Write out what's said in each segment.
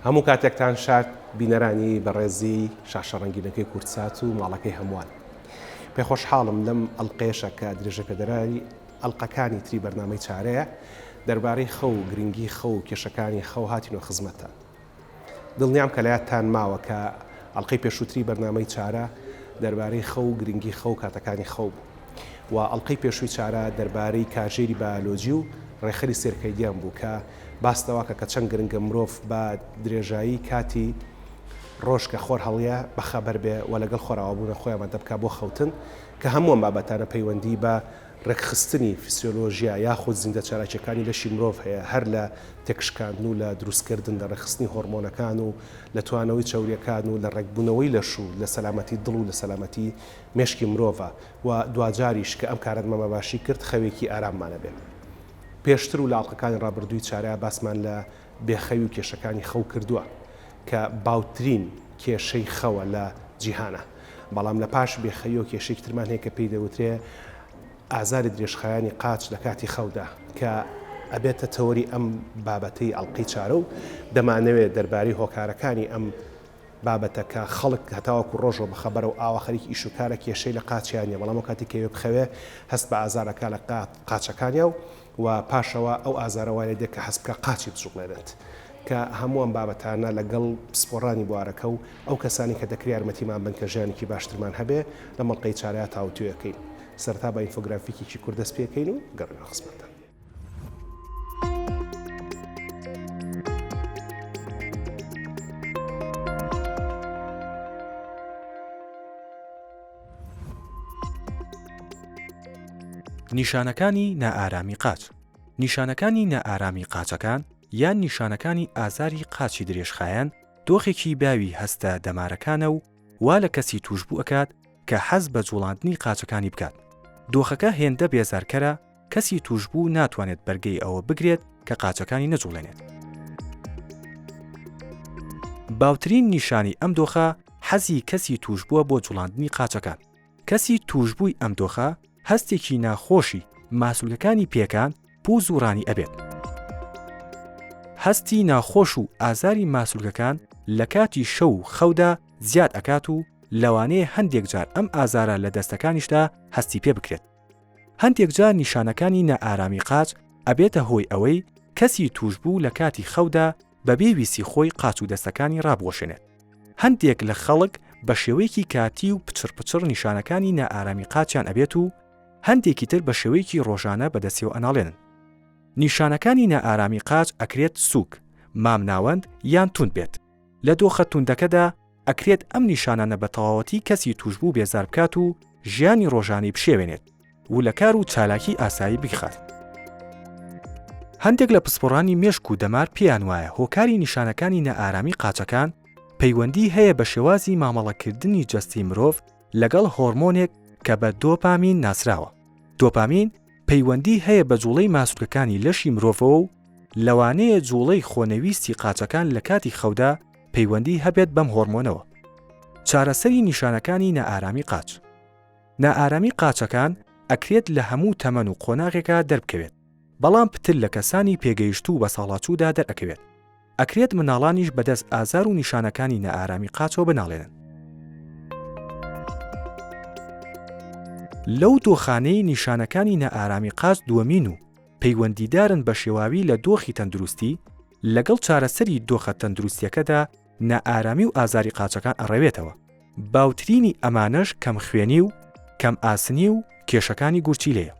هەموو کاتێکتان شاد بینەرانی بەڕێزی شاشە ڕەنگینەکەی کورتسات و ماڵەکەی هەمووان. پێخۆشحاڵم لەم ئەڵلقەیەشە کە درێژە پێدەرانی ئەڵلقەکانی تری بەرنامەی چارەیە دەربارەی خەو و گرنگی خەو و کێشەکانی خەو هاتینەوە خزمەتتان. دڵنیام کە لایەتان ماوە کە ئەڵلقەی پێشووتری بەرنامەی چارە دەربارەی خەو و گرنگی خەو کاتەکانی خەو بوو و ئەڵلقەی پێشووی چارە دەربارەی کاژێری بایۆلۆجی و ڕێخەری سێرکەیدیان بوو کە باستەواکە کە چەند گرنگە مرۆڤ بە درێژایی کاتی ڕۆژ کە خۆر هەڵەیە بەخەبەر بێ و لەگەڵ خۆراوەبوونە خۆیان دەبکە بۆ خەوتن کە هەمووان بابەتانە پەیوەندی بە ڕێکخستنی فیسیۆلۆژیا یاخود زیندە چالاکیەکانی لەشی مرۆڤ هەیە، هەر لە تێکشکاندن و لە دروستکردن لە ڕێکخستنی هۆرمۆنەکان و لە توانەوەی چەوریەکان و لە ڕێکبوونەوەی لەش و لە سەلامەتی دڵ و لە سەلامەتی مێشکی مرۆڤە و دوجاریش کە ئەم کارەمەمە باشی کرد خەوێکی ئاراممانە بێ. پێشتر و لە ئاڵلقەکانی ڕابردووی چارە باسمان لە بێخەوی و کێشەکانی خەو کردووە کە باوترین کێشەی خەوە لە جیهانە، بەڵام لە پاش بێخەوی و کێشەی ترمان هەیە کە پێی دەوترێ ئازاری درێژخایانی قاچ لە کاتی خەودا کە ئەبێتە تەوەری ئەم بابەتەی ئەڵلقەی چارە و دەمانەوێت دەربارەی هۆکارەکانی ئەم بابەتە کە خەڵک هەتاوەکو ڕۆژەوە بەخەبەرە و ئاواخەریکی ئیشوکارە کێشەی لە قاچیانە، بەڵام و کاتی کەوێ بخەوێ هەست بە ئازارەکە لە قاچەکانیا و پاشەوە ئەو ئازارەوانە دێت کە هەست بکە قاچی بچووقێنێت کە هەمووان بابەتانە لەگەڵ پسپۆڕانی بوارەکە و ئەو کەسانی کە دەکری یارمەتیمان بن کە ژیانێکی باشترمان هەبێ لە مەڵلقەی چارەیە تاوتوێەکەین. سەرتا بە ئینفۆگرافیکی کوردەست پێکەین و گەڕێنە خزمەتتان. نیشانەکانی نائارامی قاچ. نیشانەکانی نائارامی قاچەکان یان نیشانەکانی ئازاری قاچی درێژخایەن دۆخێکی باوی هەستە دەمارەکانە و وا لە کەسی توشبوو ئەکات کە حەز بە جوڵاندنی قاچەکانی بکات. دۆخەکە هێندە بێزارکەرە، کەسی توشبوو ناتوانێت بەرگەی ئەوە بگرێت کە قاچەکانی نەجوڵێنێت. باوترین نیشانی ئەم دۆخە حەزی کەسی توشبووە بۆ جوڵاندنی قاچەکان. کەسی توشبووی ئەم دۆخە هەستێکی ناخۆشی ماسوولەکانی پێکان پووز و ڕانی ئەبێت. هەستی ناخۆش و ئازاری ماسوولەکان لە کاتی شەو و خەودا زیاد ئەکات و لەوانەیە هەندێک جار ئەم ئازارە لە دەستەکانیشدا هەستی پێ بکرێت. هەندێک جار نیشانەکانی نائارامی قاچ ئەبێتە هۆی ئەوەی کەسی توشبوو لە کاتی خەودا بەبێ ویسی خۆی قاچ و دەستەکانی ڕابوەشێنێت. هەندێک لە خەڵک بە شێوەیەکی کاتی و پچڕ نیشانەکانی نائارامی قاچیان ئەبێت و هەندێکی تر بە شێوەیەکی ڕۆژانە بەدەستیەوە ئەناڵێنن. نیشانەکانی نائارامی قاچ ئەکرێت سووک، مامناوەند یان توند بێت. لە دۆخە توندەکەدا ئەکرێت ئەم نیشانانە بە تەواوەتی کەسی توشبوو بێزار بکات و ژیانی ڕۆژانەی بشێوێنێت و لە کار و چالاکی ئاسایی بخات. هەندێک لە پسپۆڕانی مێشک و دەمار پێیان وایە هۆکاری نیشانەکانی نائارامی قاچەکان پەیوەندی هەیە بە شێوازی مامەڵەکردنی جەستی مرۆڤ لەگەڵ هۆرمۆنێک کە بە دۆپامین ناسراوە. دۆپامین پەیوەندی هەیە بە جوڵەی ماسوولەکانی لەشی مرۆڤەوە و لەوانەیە جوڵەی خۆنەویستی قاچەکان لە کاتی خەودا پەیوەندی هەبێت بەم هۆرمۆنەوە. چارەسەری نیشانەکانی نائارامی قاچ. نائارامی قاچەکان ئەکرێت لە هەموو تەمەن و قۆناغێکا دەربکەوێت، بەڵام پتر لە کەسانی پێگەیشت و بە ساڵاچوودا دەرئەکەوێت. ئەکرێت مناڵانیش بەدەست ئازار و نیشانەکانی نائارامی قاچەوە بناڵێنن. لەو دۆخانەی نیشانەکانی نائارامی قاچ دووەمین و پەیوەندیدارن بە شێواوی لە دۆخی تەندروستی، لەگەڵ چارەسەری دۆخە تەندروستیەکەدا نائارامی و ئازاری قاچەکان ئەڕەوێتەوە. باوترینی ئەمانەش کەم خوێنی و کەم ئاسنی و کێشەکانی گورچیلەیە.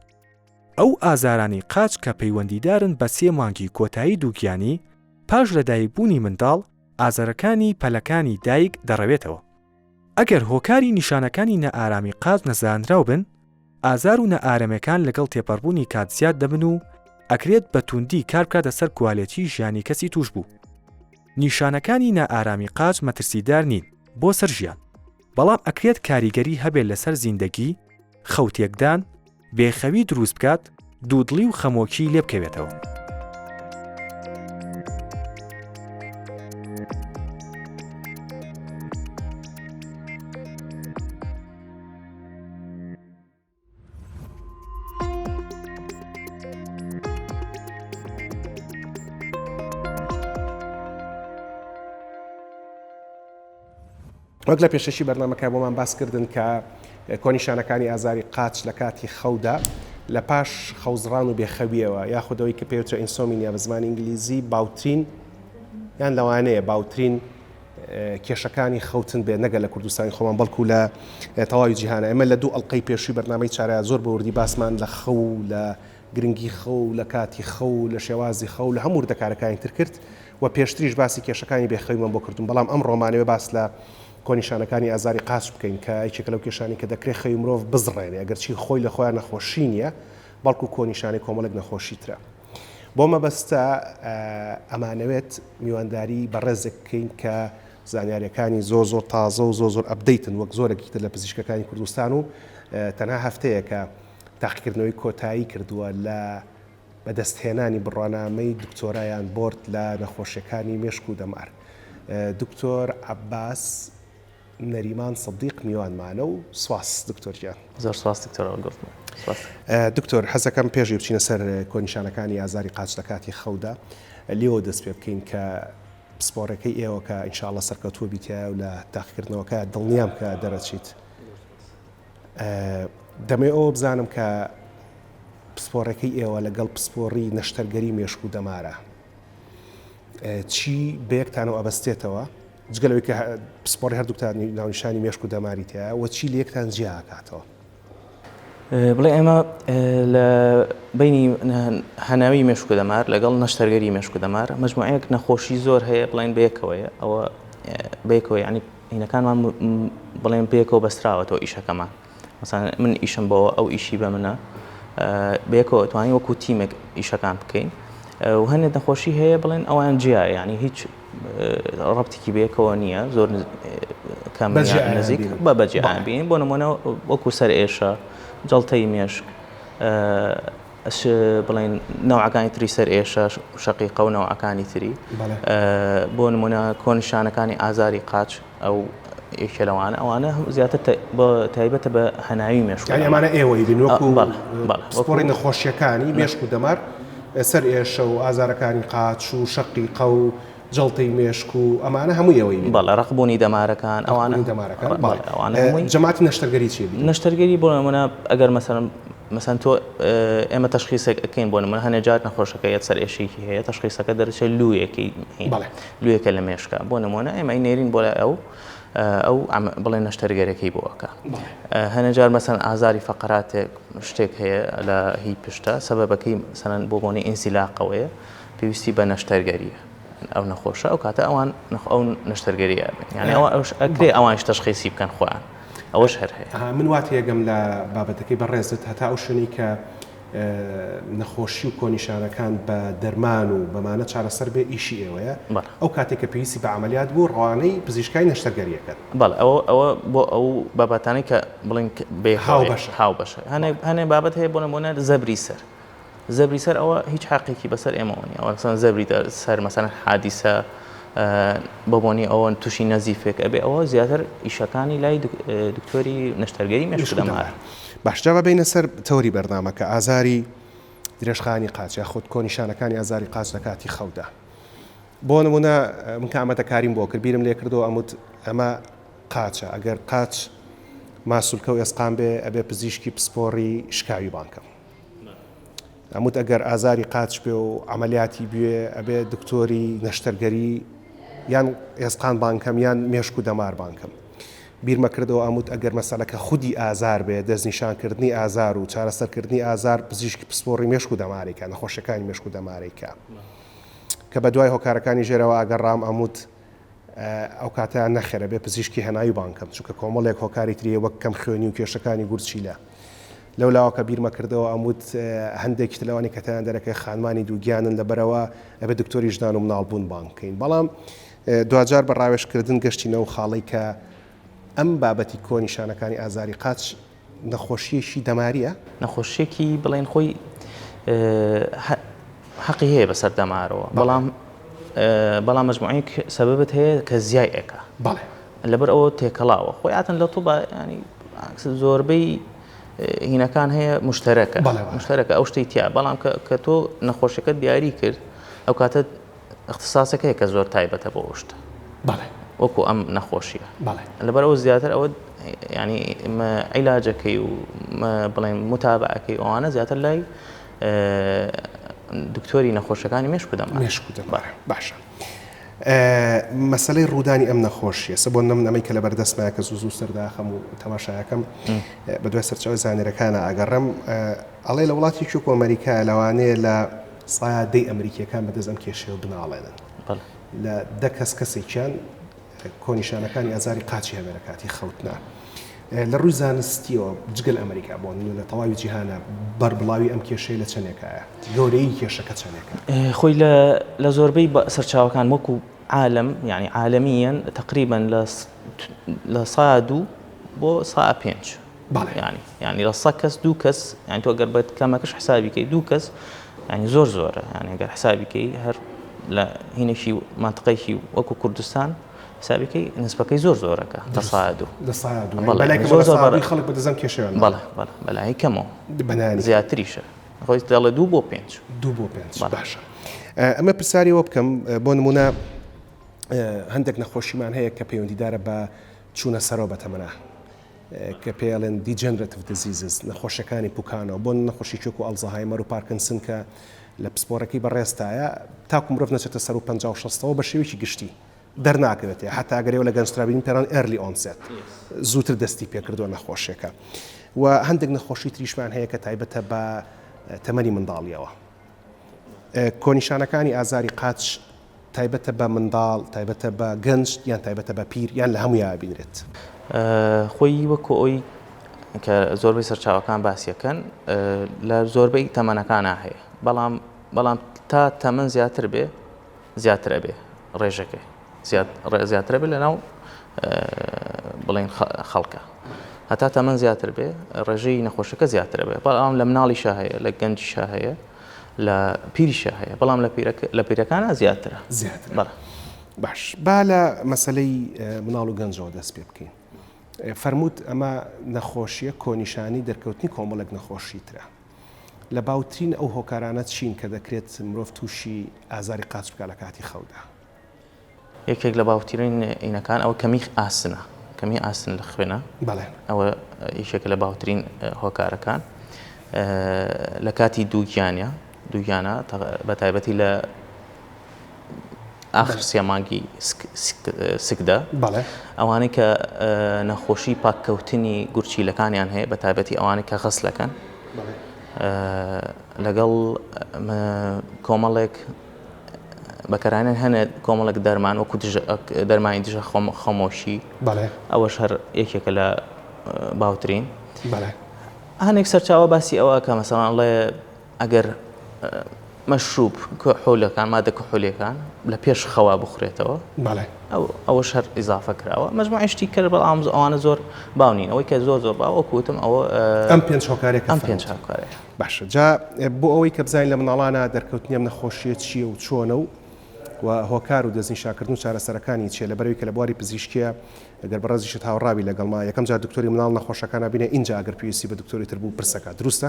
ئەو ئازارانی قاچ کە پەیوەندیدارن بە 3 مانگی کۆتایی دووگیانی پاش لەدایکبوونی منداڵ ئازارەکانی پەلەکانی دایک دەڕەوێتەوە. ئەگەر هۆکاری نیشانەکانی نائارامی قاچ نەزانراو بن، ئازار و نائارەمەکان لەگەڵ تێپەڕبوونی کات زیاد دەبن و ئەکرێت بە توندی کار بکاتە سەر کوالێتی ژیانی کەسی توش بوو. نیشانەکانی نائارامی قاچ مەترسیدار نین بۆ سەر ژیان، بەڵام ئەکرێت کاریگەری هەبێت لەسەر زیندەگی، خەوتێکدان، بێخەوی دروست بکات، دوودڵی و خەمۆکی لێ بکەوێتەوە. وەک لە پێشەشی بەرنامەکە بۆمان باسکردن کە کۆنیشانەکانی ئازاری قاچ لە کاتی خەودا لە پاش خەوزڕان و بێخەویەوە یاخودەوەی کە پێوترە ئینسۆمینیا بە زمانی ئینگلیزی باوترین یان لەوانەیە باوترین کێشەکانی خەوتن بێ نەگە لە کوردستانی خۆمان بەڵکو لە تەواوی جیهانە. ئێمە لە 2 ئەڵلقەی پێشووی بەرنامەی چارە زۆر بەوردی باسمان لە خەو لە گرنگی خەو لە کاتی خەو لە شێوازی خەو لە هەموو دەکارەکانی تر کرد و پێشتریش باسی کێشەکانی بێخەویمان بۆ کردوون. بەڵام ئەم ڕۆمانەوە باس لە کۆنیشانەکانی ئازاری قاچ بکەین کە یەکێکە لەو کێشانی کە دەکرێت خەوی مرۆڤ بزڕێنێ ئەگەرچی خۆی لە خۆیان نەخۆشی نییە بەڵکو کۆنیشانی کۆمەڵێک نەخۆشیترە. بۆ مەبەستە ئەمانەوێت میوانداری بەڕێزێک بکەین کە زانیاریەکانی زۆر تازە و زۆر ئەپدەیتن وەک زۆرێکی تر لە پزیشکەکانی کوردستان و تەنها هەفتەیە کە تاقیکردنەوەی کۆتایی کردووە لە بەدەستهێنانی بڕوانامەی دکتۆرایان بۆرد لە نەخۆشیەکانی مێشک و دەمار. دکتۆر عەباس نەریمان سەدیق میوانمانە و سواس دکتۆر گیان. زۆر سواس دکتۆر ئەڵگۆڕتم. دکتۆر حەزەکەم پێشی بچینە سەر کۆنیشانەکانی ئازاری قاچ لە کاتی خەودا لێەوە دەست پێ بکەین کە پسپۆڕەکەی ئێوە کە ئینشاءڵڵە سەرکەوتووە بیتیایە و لە تاقیکردنەوەکە دڵنیام کە دەرەچیت. دەمێ ئەوە بزانم کە پسپۆڕەکەی ئێوە لەگەڵ پسپۆڕی نەشتەرگەری مێشک و دەمارە چی بەیەکتانەوە ئەبەستێتەوە جگەلەوەی کە پسپۆڕی هەردووکتان ناونیشانی مێشک و دەماری تایە و چی لەیەکتان جیاکاتەوە؟ بڵێ ئێمە لە بینی هەناوی مێشک و دەمار لەگەڵ نەشتەرگەری مێشک و دەمار مەجموعەیەک نەخۆشی زۆر هەیە بڵێن بەیەکەوەیە ئەوە بەیەکەوە یعنی هینەکانمان بڵێن بەیەکەوە بەستراوەتەوە ئیشەکەمان مثلا من ئیشم بەوە ئەو ئیشی بە منە بەیەکەوە توانی وەکو تیمێک ئیشەکان بکەین و هەندێک نەخۆشی هەیە بڵێن ئەوان جیا یعنی هیچ ڕەبتێکی بەیەکەوە نییە زۆر کەم نزیک بە بەجێیان بینین بۆ نمونە وەکو سەر ئێشە جەڵتەی مێشک بڵێن نەوعەکانی تری سەر ئێشە شەقیقە و نەوعەکانی تری بۆ نمونە کۆنیشانەکانی ئازاری قاچ ئەو یەکێ لەوانە ئەوانە زیاتر تایبەتە بە هەناوی مێشک یعنی ئەمانە ئێوەی بین وەکو سپۆڕی نەخۆشیەکانی مێشک و دەمار سەر ئێشە و ئازارەکانی قاچ و شەقیقە و جەڵتەی مێشک و ئەمانە هەمووی ئەوەی بەڵێ ڕقبوونی دەمارەکان ئەوانە جەماعەتی نەشتەرگەری چی نەشتەرگەری بۆ نمونە ئەگەر مەسەن تۆ ئێمە تەشخیصێک ئەکەین بۆ نمونە هەندێک جار نەخۆشەکە یەک سەر ئێشێکی هەیە تەشخیصەکە دەرچێت لوویەکە لە مێشکە بۆ نمونە ئێمە نێرین بۆ لای ئەو بڵێ نەشتەرگەرەکەی بۆ ئەکە هەندێک جار مەسەن ئازاری فەقەراتێک شتێک هەیە لە هی پشتە سەبەبەکەی مەسەن بۆ بۆنی ئینسیلاقەوەیە پێویستی بە نەشتەرگەریە ئەو نەخۆشە ئەو کاتە ئەوان ئەو نەشتەرگەریە بن یعنی ئەکرێ ئەوانش تەشخیصی بکەن خۆیان ئەوەش هەر هەیە. من واتەیەگەم لە بابەتەکەی بەڕێزت هەتا ئەو شوێنی کە نەخۆشی و کۆنیشانەکان بە دەرمان و بەمانە چارەسەر بێ ئیشی ئێوەیە ئەو کاتێک کە پێویستی بە عملیات بوو ڕوانەی پزیشکای نەشتەرگەریەکەن بەڵێ ئەوە بۆ ئەو بابەتانەی کە بڵین بێ هاو بەشە هەنێ بابەت هەیە بۆ نمونە زەبری سەر ئەوە هیچ حەقێکی بەسەر ئێمەوە نیە ئەوە مثلا زەبری سەر مەسەن حادیسە بۆبوونی ئەوە تووشی نەزیفێک ئەبێ ئەوە زیاتر ئیشەکانی لای دکتۆری نەشتەرگەری مێشک و دەمار. باشجا بەبینە سەر تەوری بەردامەکە ئازاری درێژخانی قاچ یا خۆت کۆنیشانەکانی ئازاری قاچ لە کاتی خەودا بۆ نمونە من کە ئەمەتەکاریم بۆ کرد بیرم لێ کردەوە ئەموت ئەمە قاچە ئەگەر قاچ ماسوولکە و ئێسقام بێ ئەبێ پزیشکی پسپۆڕی شکاوی بانکەم ئەموت ئەگەر ئازاری قاچ بێ و عملیاتی بوێ ئەبێ دکتۆری نەشتەرگەری یان ئێسقان بانکەم یان مێشک و دەمار بانکەم بیرمە کردەوە ئەموت ئەگەر مەسەلەکە خودی ئازار بێ دەستنیشانکردنی ئازار و چارەسەرکردنی ئازار پزیشکی پسپۆڕی مێشک و دەمارێکە نەخۆشیەکانی مێشک و دەمارێکە کە بە دوای هۆکارەکانی ژێرەوە ئەگەڕام ئەموت ئەو کاتیان نەخێرە بێ پزیشکی هەناوی بانکەم چونکە کۆمەڵێک هۆکاری تریە وەک کەم خوێنی و کێشەکانی گورچیلە لەولاوە کە بیرمە کردەوە ئەموت هەندێک لەوانی کەتیان دەرەکەی خانمانی دووگیانن لەبەرەوە ئەبێ دکتۆری ژدان و مناڵبوون بانکەین بەڵام دوجار بە ڕاوێشکردن گەشتینەوە خاڵی کە ئەم بابەتی کۆنیشانەکانی ئازاری قاچ نەخۆشیەشی دەماریە نەخۆشیێکی بڵێن خۆی حەقی هەیە بەسەر دەمارەوە بەڵام مەجموعەیەک سەبەبت هەیە کە زیای ئەکا لەبەر ئەوە تێکەڵاوە خۆیاتن لە تووبە ینی زۆربەی هینەکان هەیە مشتەرەکە ئەو شتەی تیا بەڵام کە تۆ نەخۆشیەکەت دیاری کرد ئەو کاتە اختصاسەکە هەیە کە زۆر تایبەتە بۆ شتە وەکو ئەم نەخۆشیە لەبەرەوە زیاتر ئەوە ینی عیلاجەکەی و بڵێن متابعەکەی ئەوانە زیاتر لای دکتۆری نەخۆشەکانی مێشکو دەمات باشە مەسلەی ڕوودانی ئەم نەخۆشیە سە بۆ نەمەی کە لە بەردەستمایە کە زوو سەرداخەم و تەماشایەکەم بە دوای سەرچاوی زانێرەکانە ئاگەڕم ئەڵێ لە وڵاتی چووک و ئەمریکا لەوانەیە لە سایادەی ئەمریکیەکان بەدەست ئەم کێشەیە بناڵێنن لە دە کەسێکیان کۆنیشانەکانی ئازاری قاچی هەبێ لە کاتی خەوتنا لە ڕووی زانستیەوە جگەل ئەمریکا بۆ لە تەواوی جیهانە بەربڵاوی ئەم کێشەی لە چەندێکایە گەورەی کێشەکە چەندێکە خۆی لە زۆربەی سەرچاوەکان وەکو عالم يعني عالميا تقريبا ل 100 بۆ 105 يعني لە 100 کەس 2 کەس يعني تۆ ئەگەر بە کەمەکەش حسابی کەی 2 کەس يعني زۆرە يعني ئەگەر حسابی کەی هەر لە هینێکی مانتقەیەکی وەکو کوردستان حسابەکەی نسبەکەی زۆرەکە لە 100 خەڵک بەدەزەم کێشەوە بەلای کەمەوە زیاتریشە خۆی دەڵێ 2 بۆ 5 باشە ئەمە پرسیاریەوە بکەم بۆ نمونە هەندێک نەخۆشیمان هەیە کە پەیوەندیدارە بە چوونە سەرەوە بەتەمەنە کە پێڵێن دیجنرێتیڤ دیزیزز نەخۆشیەکانی پوکانەوە بۆ نەخۆشی چۆک و ئەڵزەهایمەر و پارکینسن کە لە پسپۆرەکەی بەڕێستایە تاکو مرۆڤ نەچێتە سەر و 50-60ەوە بە شێوەیەکی گشتی دەرناکەوێتێ حتا ئەگەرێەوە لە گەنجسترابینی پێران ئەرلی ئۆنسێت زووتر دەستی پێکردووە نەخۆشیەکە و هەندێک نەخۆشی تریشمان هەیە کە تایبەتە بە تەمەنی منداڵیەوە کۆنیشانەکانی ئازاری قاچ تایبەتە بە منداڵ تایبەتە بە گەنج یان تایبەتە بە پیر یان لە هەموویان بینرێت خۆی وەکو ئەوی کە زۆربەی سەرچاوەکان باسیەکەن لە زۆربەی تەمەنەکانە هەیە بەڵام تا تەمەن زیاترە بێ ڕێژەکەی زیاترە بێ لەناو بڵێن خەڵکە هەتا تەمەن زیاتر بێ ڕێژەی نەخۆشەکە زیاترە بێ بەڵام لە مناڵیشە هەیە لە گەنجیشە هەیە لە پیریشە هەیە بەڵام لە پیرەکانە زیاترە باش با لە مەسلەی مناڵ و گەنجەوە دەست پێ بکەین فەرمووت ئەمە نەخۆشیە کۆنیشانی دەرکەوتنی کۆمەڵێک نەخۆشیترە لە باوترین ئەو هۆکارانە چین کە دەکرێت مرۆڤ تووشی ئازاری قاچ بکە لە کاتی خەودا یەکێک لە باوترین عینەکان ئەوە کەمی ئاسن لە خوێنە ئەوە یەکێک لە باوترین هۆکارەکان لە کاتی دووگیانە بە تایبەتی لە ئاخر سێمانگی سکدا ئەوانەی کە نەخۆشی پاککەوتنی گورچیلەکانیان هەیە بە تایبەتی ئەوانەی کە غەسلەکەن لەگەڵ کۆمەڵێک بەکارانێن هەنێت کۆمەڵێک دەرمان وەکو دەرمانی دژە خەمۆشی ئەوەش هەر یەکێکە لە باوترین هەنێک سەرچاوە باسی ئەوە کە مەسەڵەن ئەڵێ ئەگەر مەشروب کحولەکان مادە کحولیەکان لە پێش خەوا بخورێتەوە ئەوەش هەر ئیزافە کراوە مەجموعی شتی کرد بەڵام ئەوانە زۆر باونین ئەوەی کە زۆر باوەکو وتم ئەوە ئەم پێنج هۆکارێکە باشە جا بۆ ئەوەی کە بزانین لە مناڵانە دەرکەوتنی ئەم نەخۆشیە چییە و چۆنە و هۆکار و دەستنیشانکردن و چارەسەرەکانی چیە لەبەرەوەی کە لە بواری پزیشکیە ئەگەر بەڕێزیشت هاوڕابی لەگەڵما یەکەم جار دکتۆری مناڵ نەخۆشەکانە بینێ اینجا ئەگەر پێویستی بە دکتۆری تر بوو پرسەکە دروستە؟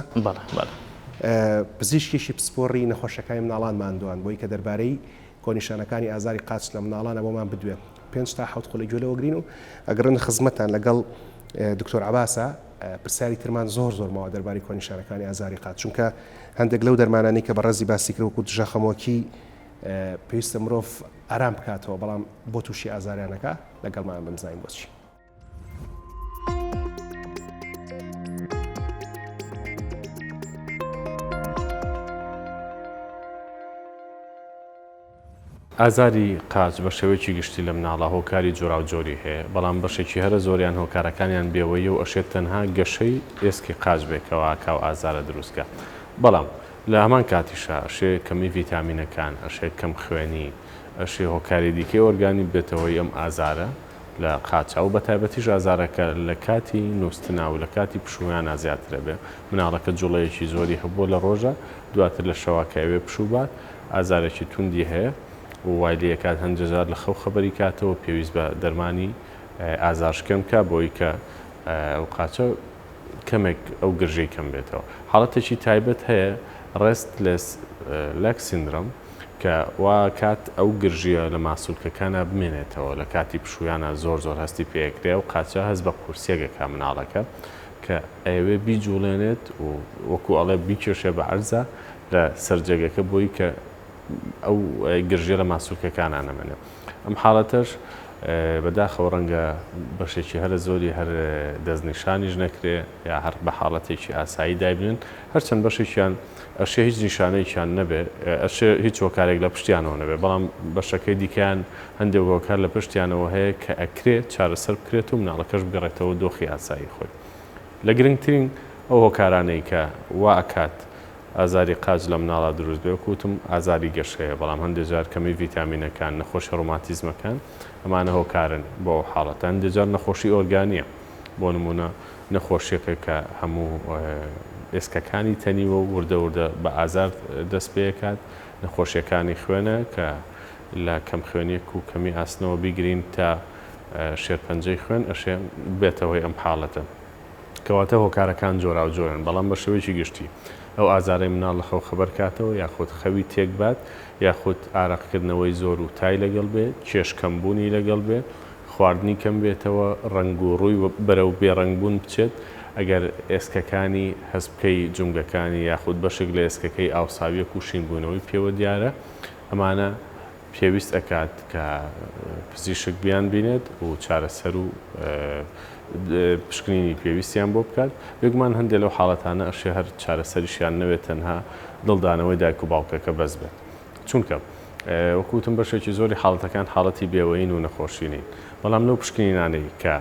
پزیشکیشی پسپۆڕی نەخۆشەکانی مناڵان ماندووان بۆی کە دەربارەی کۆنیشانەکانی ئازاری قاچ لە مناڵانە بۆمان بدوێ 5 تا 7 خولەی گوێلەوە گرین و ئەگەڕن خزمەتان لەگەڵ دکتۆر عەباسە پرسیاری ترمان زۆر ماوە دەربارەی کۆنیشانەکانی ئازاری قاچ چونکە هەندێک لەو دەرمانانی کە بەڕێزی باسی کرد وەکو دژە خەمۆکی پێویستە مرۆڤ ئارام بکاتەوە بەڵام بۆ تووشی ئازاریانەکە لەگەڵمان بنزانین بۆچی. ئازاری قاچ بە شێوەیەکی گشتی لە مناڵە هۆکاری جۆرا و جۆری هەیە بەڵام بەشێکی هەرە زۆریان هۆکارەکانیان بێوەیە و ئەشێت تەنها گەشەی ئێسکی قاچ بێکەوە کاو ئازارە دروستکە بەڵام لە هەمان کاتیشە ئەشێ کەمی ڤیتامینەکان ئەشێ کەم خوێنی ئەشێ هۆکاری دیکەی ئۆرگانی بێتەوەی ئەم ئازارە لە قاچە و بە تایبەتیش ئازارەکە لە کاتی نووسنا و لە کاتی پشویانە زیاترە بێ مناڵەکە جوڵەیەکی زۆری هەبووە لە ڕۆژە دواتر لە شەواکەوێ پشوبات ئازارێکی توندی هەیە و وای لەکات هەندجار لە خەو خەبەری کاتەوە پێویست بە دەرمانی ئازارشکەم کا بۆی کە ئەو قاچە کەمێک ئەو گرژەی کەم بێتەوە حاڵەتێکی تایبەت هەیە ڕێست لەس لەک سیندرۆم کە وا کات ئەو گرژیە لە ماسوولکەکانە بمێنێتەوە لە کاتی پشویانە زۆر هەستی پێکرێ و قاچە هەست بە قورسێگەکە مناڵەکە کە ئەوێ بیجوڵێنێت و وەکو ئەڵێ بیکێشێ بە عەرزە لە سەرجەگەکە بۆی کە ئەو گرژیە لە ماسوولکەکانە نەمێنێت. ئەم حاڵەتەش بەداخەوە ڕەنگە بەشێکی هەرە زۆری هەر دەستنیشانیش نەکرێ یا هەر بە حاڵەتێکی ئاسایی دایبنن هەرچەند بەشێکیان ئەشێ هیچ نیشانەیەکیان نەبێ ئەشێ هیچ هۆکارێک لە پشتیانەوە نەبێ بەڵام بەشەکەی دیکەیان هەندێک هۆکار لە پشتیانەوە هەیە کە ئەکرێت چارەسەر بکرێت و مناڵەکەش بگەڕێتەوە دۆخی ئاسایی خۆی. لە گرنگترین ئەو هۆکارانەی کە وا ئەکات ئازاری قاچ لە مناڵە دروست بێ وکوتم ئازاری گەشەیە بەڵام هەندێک جار کەمی ڤیتامینەکان نەخۆشی ڕۆماتیزمەکان ئەمانە هۆکارن بۆ حاڵەتە هەندێک جار نەخۆشی ئۆرگانیە بۆ نمونە نەخۆشیەکە کە هەموو ئێسکەکانی تەنیوە و وردە بە ئازار دەست پێکات نەخۆشیەکانی خوێنە کە لە کەم خوێنیەک و کەمی ئاسنەوە بیگرین تا شێرپەنجەی خوێن ئەشێ بێتەوەی ئەم حاڵەتە کەواتە هۆکارەکان جۆرا و جۆرن بەڵام بە شێوەیەکی گشتی ئەو ئازارەی مناڵ لە خەو خەبەر کاتەوە یاخود خەوی تێک بات یاخود ئارەقکردنەوەی زۆر و تای لەگەڵ بێ کێشکەمبوونی لەگەڵ بێ خواردنی کەم بێتەوە ڕنگ و ڕووی بەرەو بێڕنگبوون بچێت ئەگەر ئێسکەکانی هەست بکەی جونگەکانی یاخود بەشێک لە ئێسکەکەی ئاوساویەک و شینبوونەوەی پێوە دیارە ئەمانە پێویست ئەکات کە پزیشک بیان بینێت و چارەسەر و پشکنینی پێویستیان بۆ بکات بێگومان هەندێک لەو حاڵەتانە ئەشێ هەر چارەسەریشیان نەوێت تەنها دڵدانەوەی دایک و باوکەکە بەس بێت چونکە وەکوتم بەشێکی زۆری حاڵەتەکان حاڵەتی بێوەین و نەخۆشینین بەڵام لەو پشکنینانەی کە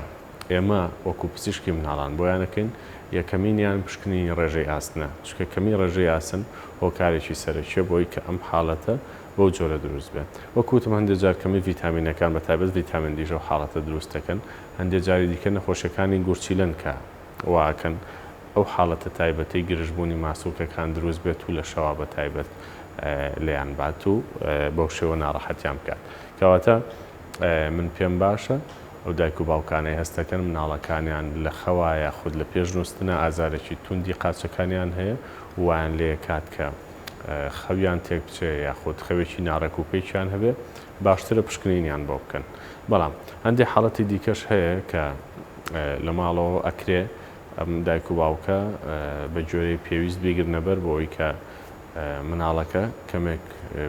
ئێمە وەکو پزیشکی مناڵان بۆیانەکەین یەکەمینیان پشکنینی ڕێژەی ئاسنە چکە کەمی ڕێژەی ئاسن هۆکارێکی سەرەکیە بۆی کە ئەم حاڵەتە بۆ جۆرە دروست بێت وەکوتم هەندێک جار کەمی ڤیتامینەکان بە تایبەت ڤیتامین دیژە و حاڵەتە دروست دەکەن هەندێک جاری دیکە نەخۆشیەکانی گورچیلەن کە واکەن ئەو حاڵەتە تایبەتی گرژبوونی ماسوولکەکان دروست بێت و لە شەوا بە تایبەت لێیان بات و بەو شێوە ناڕەحەتیان بکات کەواتە من پێم باشە ئەو دایک و باوکانەی هەستەکەن مناڵەکانیان لە خەوا یاخود لە پێش نووستنە ئازارێکی توندی قاچەکانیان هەیە وایان لێ کات کە خەویان تێک بچێ یاخود خەوێکی ناڕێک و پێیان هەبێ باشترە پشکنینیان بۆ بکەن بەڵام هەندێک حاڵەتی دیکەش هەیە کە لە ماڵەوە ئەکرێ ئەم دایک و باوکە بە جۆرەی پێویست بیگرنە بەر بۆی کە مناڵەکە کەمێک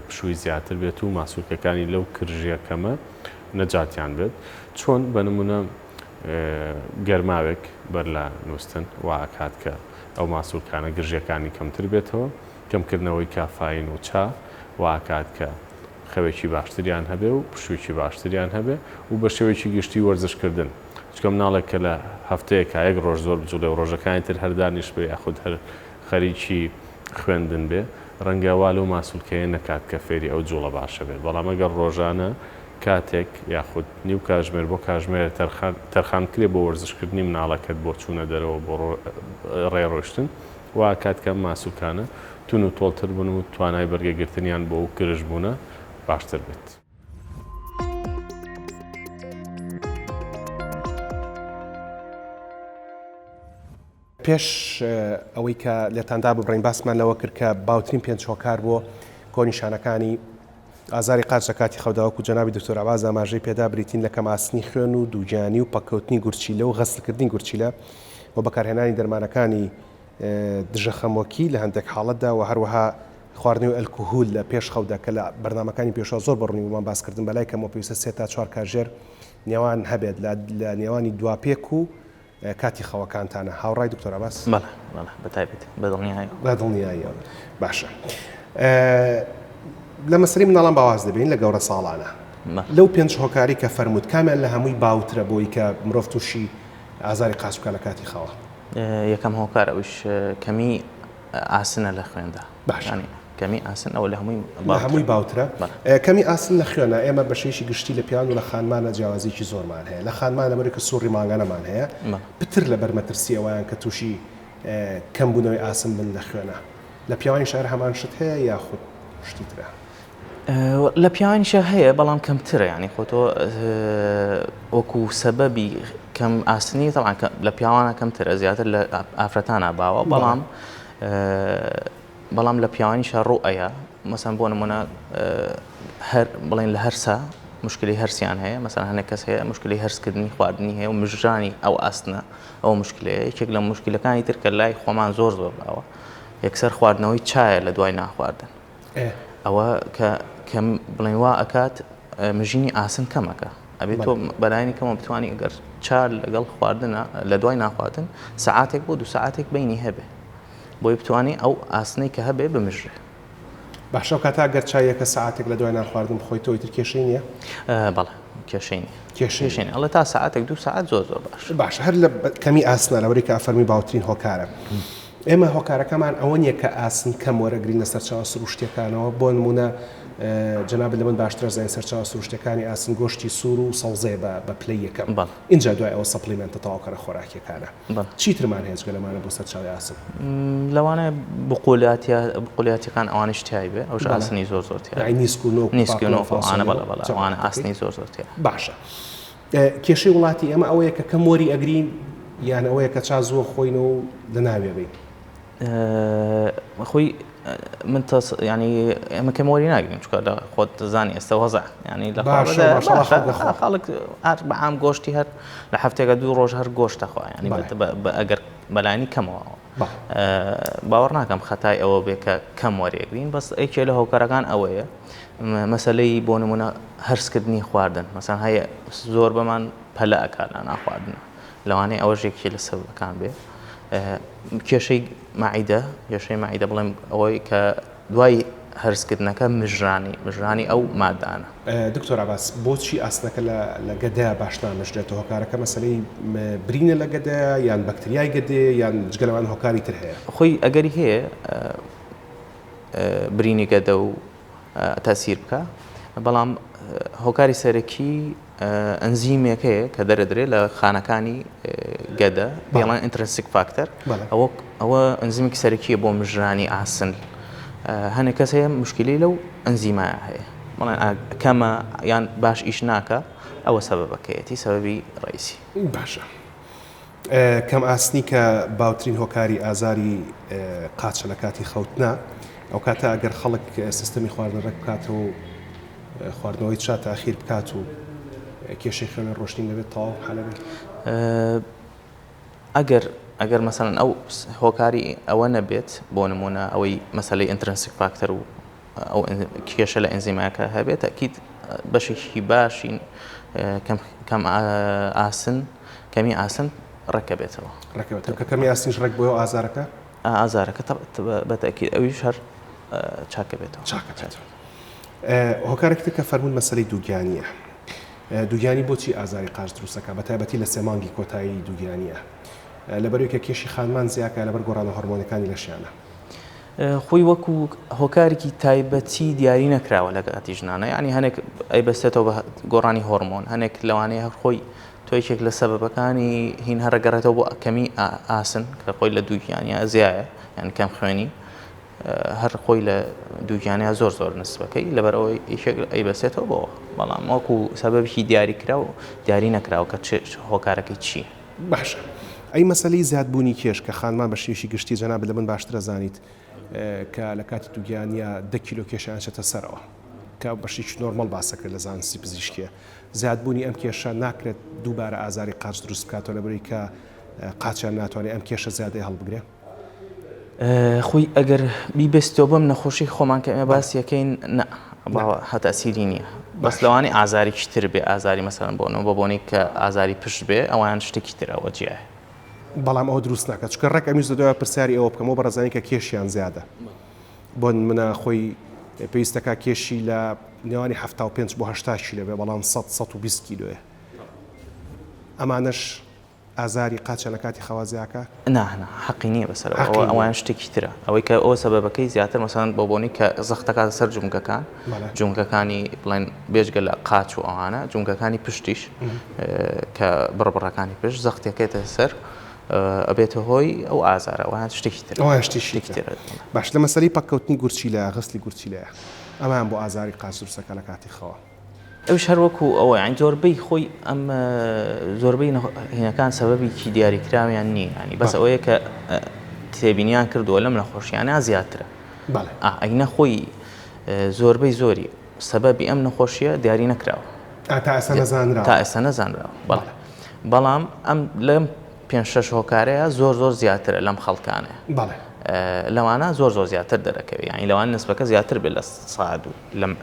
پشووی زیاتر بێت و ماسوولکەکانی لەو کرژیەکەمە نەجاتیان بێت چۆن بە نمونە گەرماوێک بەر لە نووستن واکات کە ئەو ماسوولکانە گرژیەکانی کەمتر بێتەوە کەمکردنەوەی کافاین و چا واکات کە خەوێکی باشتریان هەبێ و پشوویکی باشتریان هەبێ و بە شێوەیەکی گشتی وەرزشکردن چکە مناڵێک کە لە هەفتەیەکە یەک ڕۆژ زۆر بجوڵێ و ڕۆژەکانی تر هەردانیش بێ یاخود هەر خەریکی خوێندن بێ ڕەنگەوا لەو ماسوولکەیە نەکات کە فێری ئەو جوڵە باشە بێت بەڵام ئەگەر ڕۆژانە کاتێک یاخود نیو کاژمێر بۆ کاژمێر تەرخانکرێ بۆ وەرزشکردنی مناڵەکەت بۆ چوونە دەرەوە بۆ ڕێڕۆشتن وا کات کە ماسوولکانە تون و تۆڵتر بوون و توانای بەرگەگرتنیان بۆ گرژ بوونە باشتر بێت. پێش ئەوەی کە لێتاندا ببڕین باسمان لەوە کرد کە باوترین پێنج هۆکار بۆ کۆنیشانەکانی ئازاری قاچ لە کاتی خەوداوەکو جەنابی دکتۆر عەباس ئاماژەی پێدا بریتین لە کەماسنی خوێن و دووجانی و پەککەوتنی گورچیلە و غەسڵکردنی گورچیلە و بەکارهێنانی دەرمانەکانی دژە خەمۆکی لە هەندێک حاڵەتدا و هەروەها خواردنی و ئەلکوهول لە پێش خەودا کە لە بەرنامەکانی پێشەوە زۆر بەڕوونی ومان باسکردن بەلای کەمەوە پێویستە 3 تا 4 کاژێر نێوان هەبێت لە نێوانی دواپێک و کاتی خەوەکانتانە هاوڕای دکتۆر عەباس بەتایبێت بەدڵنیایی باشە لە مەسەری مناڵان باواز دەبین لە گەورە ساڵانە لەو پێنج هۆکاری کە فەرمووت کامیان لە هەمووی باوترە بۆی کە مرۆڤ تووشی ئازاری قاچ بکە لە کاتی خەوە یەکەم هۆکار ئەوش کەمی ئاسنە لە خوێندا کەمی ئاسن ئەوە لە هەمووی باوترە کەمی ئاسن لە خوێنە ئێمە بەشەیەکی گشتی لە پیاوان و لە خانمانە جیاوازیی زۆرمان هەیە لە خانمان لەبەرێک کە سوڕی ماگەنەمان هەیە پتر لە بەرمەترسی ئەوەیان کە تووشی کەمبوونەوەی ئاسن بن لە خوێنە لە پیاوانی شار هەمان شت هەیە یاخود شتی ترە لە پیاوانیشە هەیە بەڵام کەمترە یعنی خۆتۆ وەکو سەبەبی کەم ئاسنی تەڵان لە پیاوانە کەمترە زیاتر لە ئافرەتانە باوە بەڵام لە پیاوانیشە ڕوئەیە مثلا بۆ نمونە بڵێن لە هەرسا مشکلی هەرسیان هەیە مثلا هەنێک کەس هەیە مشکلی هەرسکردنی خواردنی هەیە و مژرانی ئەو ئاستنە ئەو مشکلەیە یەکێک لە مشکلەکانی تر کە لای خۆمان زۆر باوە یەکسەر خواردنەوەی چایە لە دوای ناخواردن ئەوە کە بڵێن وا ئەکات مژینی ئاسن کەمەکە ئەبێت تۆ بەلایانی کەمە بتوانانی ئەگەر چار لەگەڵ خواردنە لە دوای ناخواردن سەعاتێک بۆ 2 ساعاتێک بینی هەبێ بۆی بتوانانی ئەو ئاسنەی کە هەبێ بمژرێ باشە کاتا گەر چایەکە ساعاتێک لە دوای ناخواردن بخۆیتەوەی تر کێشەی نییە؟ بەڵێ کێشەی کێشەی ئەڵێ تا ساعاتێک 2 ساعات زۆر باش هەر لە کەمی ئاسنە لەوەی کە فەرمی باوترین هۆکارە ئێمە هۆکارەکەمان ئەوە نییە کە ئاسن کەم وەرەگرین لە سەرچاوە سروشتەکانەوە بۆ نمونە جەناب لە من باشترە زای سەرچاوە سروشتەکانی ئاسن گۆشتی سوور و سەوزێ بە پلەی یەکەم اینجا دوای ئەوە سەپلیمنتە تەواوکەرە خۆراکیەکانە چیترمان هێز لەمانە بۆ سەرچاوی ئاسن لەوانە بقولیاتیەکان ئەوانش تیای بێ ئەوش ئاسنی زۆر نیسکوانە بەڵەوانە ئاسنی زۆر تیا باشە کێشەی وڵاتی ئەمە ئەوەیە کە کەم وەری ئەگرین یان ئەوەیە کە چا زۆر خۆین و لە ناوێ بین خۆی من ینی ئەمە کەمەوەری ناگرین چکە لە خۆت زانی ئێستا وەزع ینی لە خاڵک بە عام گۆشتی هەر لە هەفتێکە 2 ڕۆژ هەر گۆشتە خوا ینی ئەگەر بەلایانی کەمەوە باوەڕ ناکەم خەتای ئەوە بێ کە کەم وەریەگرین بەس ئەیکێ لە هۆکارەکان ئەوەیە مەسەلەی بۆ نمونە هەرسکردنی خواردن مەسەن هەیە زۆر بەمان پەلە ئەکات لە ناخواردنە لەوانەیە ئەوە ژێکی لە سەبەکان بێ کێشەی مەعیدە بڵێم ئەوەی کە دوای هەرسکردنەکە مژرانی ئەو مادانە دکتۆر عباس بۆچی ئاسنەکە لە گەدەیە باش نامژرێتەوە هۆکارەکە مەسەلەی برینە لە گەدەیە یان بەکتریای گەدێ یان جگەلەوان هۆکاری تر هەیە خۆی ئەگەری هەیە برینی گەدە و تاسیر بکە بەڵام هۆکاری سەرەکی ئەنزیمێک هەیە کە دەرەدرێت لە خانەکانی گەدە پێڵان ئینترنسیک فاکتەر ئەوە ئەنزیمێکی سەرەکیە بۆ مژرانی ئاسن هەنێک کەس هەیە مشکلی لەو ئەنزیمایە هەیە بەڵێن کەمە یان باش ئیش ناکە ئەوە سەبەبەکەیەتی سەبەبی ڕئیسی باشە کەم ئاسنی کە باوترین هۆکاری ئازاری قاچە لە کاتی خەوتنا ئەو کاتە ئەگەر خەڵک سیستەمی خواردنەوە بکاتەوە خواردنەوەی چا تاخیر بکات و کێشەی خوێنە ڕۆشتین دەبێت تەواو حەلەبێت ئەگەر مەسەڵەن ئەو هۆکاری ئەوە نەبێت بۆ نمونە ئەوەی مەسەلەی ئینترنسیک فاکتەر و ئەو کێشە لە ئەنزیمەکە هەبێت ئەکید بەشێکی باشین کەمی ئاسن ڕەکەبێتەوە کە کەمی ئاسنیش ڕێک بۆ ئازارەکە بەتەکید ئەویش هەر چاکە بێتەوە هۆکارێک کە فەرمون مەسەلەی دووگیانیە دووگیانی بۆچی ئازاری قاچ دروستەکە بە تایبەتی لە 3 مانگی کۆتایی دووگیانیە لەبەرەوەی کە کێشی خانمان زیاکە لەبەر گۆڕانە هۆرمۆنەکانی لەشیانە خۆی وەکو هۆکارێکی تایبەتی دیاری نەکراوە لە کاتی ژنانە ینی هەنێک ئەیبەستێتەوە بە گۆڕانی هۆرمۆن هەنێک لەوانەیە هەر خۆی تۆیەکێک لە سەبەبەکانی هین هەرەگەڕێتەوە بۆ کەمی ئاسن کە خۆی لە دووگیانە زیایە یان کەم خوێنی هەر خۆی لە دووگیانەیە زۆر نسبەکەی لەبەرەوەی ئەیبەستێتەوە بۆەوە بەڵام وەکو سەبەبی دیاری کراوە دیاری نەکراوە کە هۆکارەکەی چییە باشە ئەی مەسەلەی زیادبوونی کێش کە خانمان بە شێوشی گشتی جەناب لە من باشترە زانیت کە لە کاتی دووگیانە 10 کیلۆ کێشیان چێتە سەرەوە کە بەشێکی نۆرمەڵ باسەکرد لە زانستی پزیشکیە زیادبوونی ئەم کێشە ناکرێت دووبارە ئازاری قاچ دروست بکاتەوە لەبەرەوەی کە قاچیان ناتوانێت ئەم کێشە زیادەی هەڵبگرێ خۆی ئەگەر بیبستەوە بەم نەخۆشی خۆمان کە ئێمە باسیەکەین هەتاسیری نییە بەس لەوانی ئازارێکی تر بێ ئازاری مەسەڵەن بۆنەوە بە بۆنی کە ئازاری پشت بێ ئەویان شتێکی ترەوە جیایە بەڵام ئەوە دروست ناکات چکە ڕێک ئەمیش دەدەوە پرسیاری ئەوە بکەمەوە بەڕێزانی کە کێشیان زیادە بۆ منە خۆی پێویستەکە کێشی لە نێوانی 75 بۆ 80 کیلۆ بێ بەڵام 120 کیلۆیە ئەمانەش ئازاری قاچە لە کاتی خەوازیاکە ناهنا حەقی نییە بەسەر ئەوان شتێکی ترە ئەوەی کە ئەوە سەبەبەکەی زیاتر مەسەڵەن بۆ بۆنی کە زەختەکات سەر جومگەکان جومگەکانی بڵێن بێژگە لە قاچ و ئەوانە جومگەکانی پشتیش کە بڕبڕەکانی پشت زەختەکەیتە سەر ئەبێتە هۆی ئەو ئازارە ئەوان شتێکی تر باش لە مەسەلەی پەککەوتنی گورچیلە غسلی گورچیلەیە ئەمان بۆ ئازاری قاچ دروستەکە لە کاتی خەوە ئەوش هەروەکو ئەوە یان زۆربەی خۆی ئەم زۆربەی هینەکان سەبەبێکی دیاریکراویان نییە ینی بەس ئەوەیە کە تێبینیان کردووە لەم نەخۆشییانە زیاترە ئەگەر خۆی زۆربەی زۆری سەبەبی ئەم نەخۆشیە دیاری نەکراوە تا ئێستا نەزانراوە. تا ئێستا نەزانراوە. بەڵام ئەم لەم 5-6 هۆکارەیە زۆر زیاترە لەم خەڵکانەیە. لەوانە زۆر زیاتر دەرەکەوێت، یعنی لەوان نسبەکە زیاتر بێت لە سعد و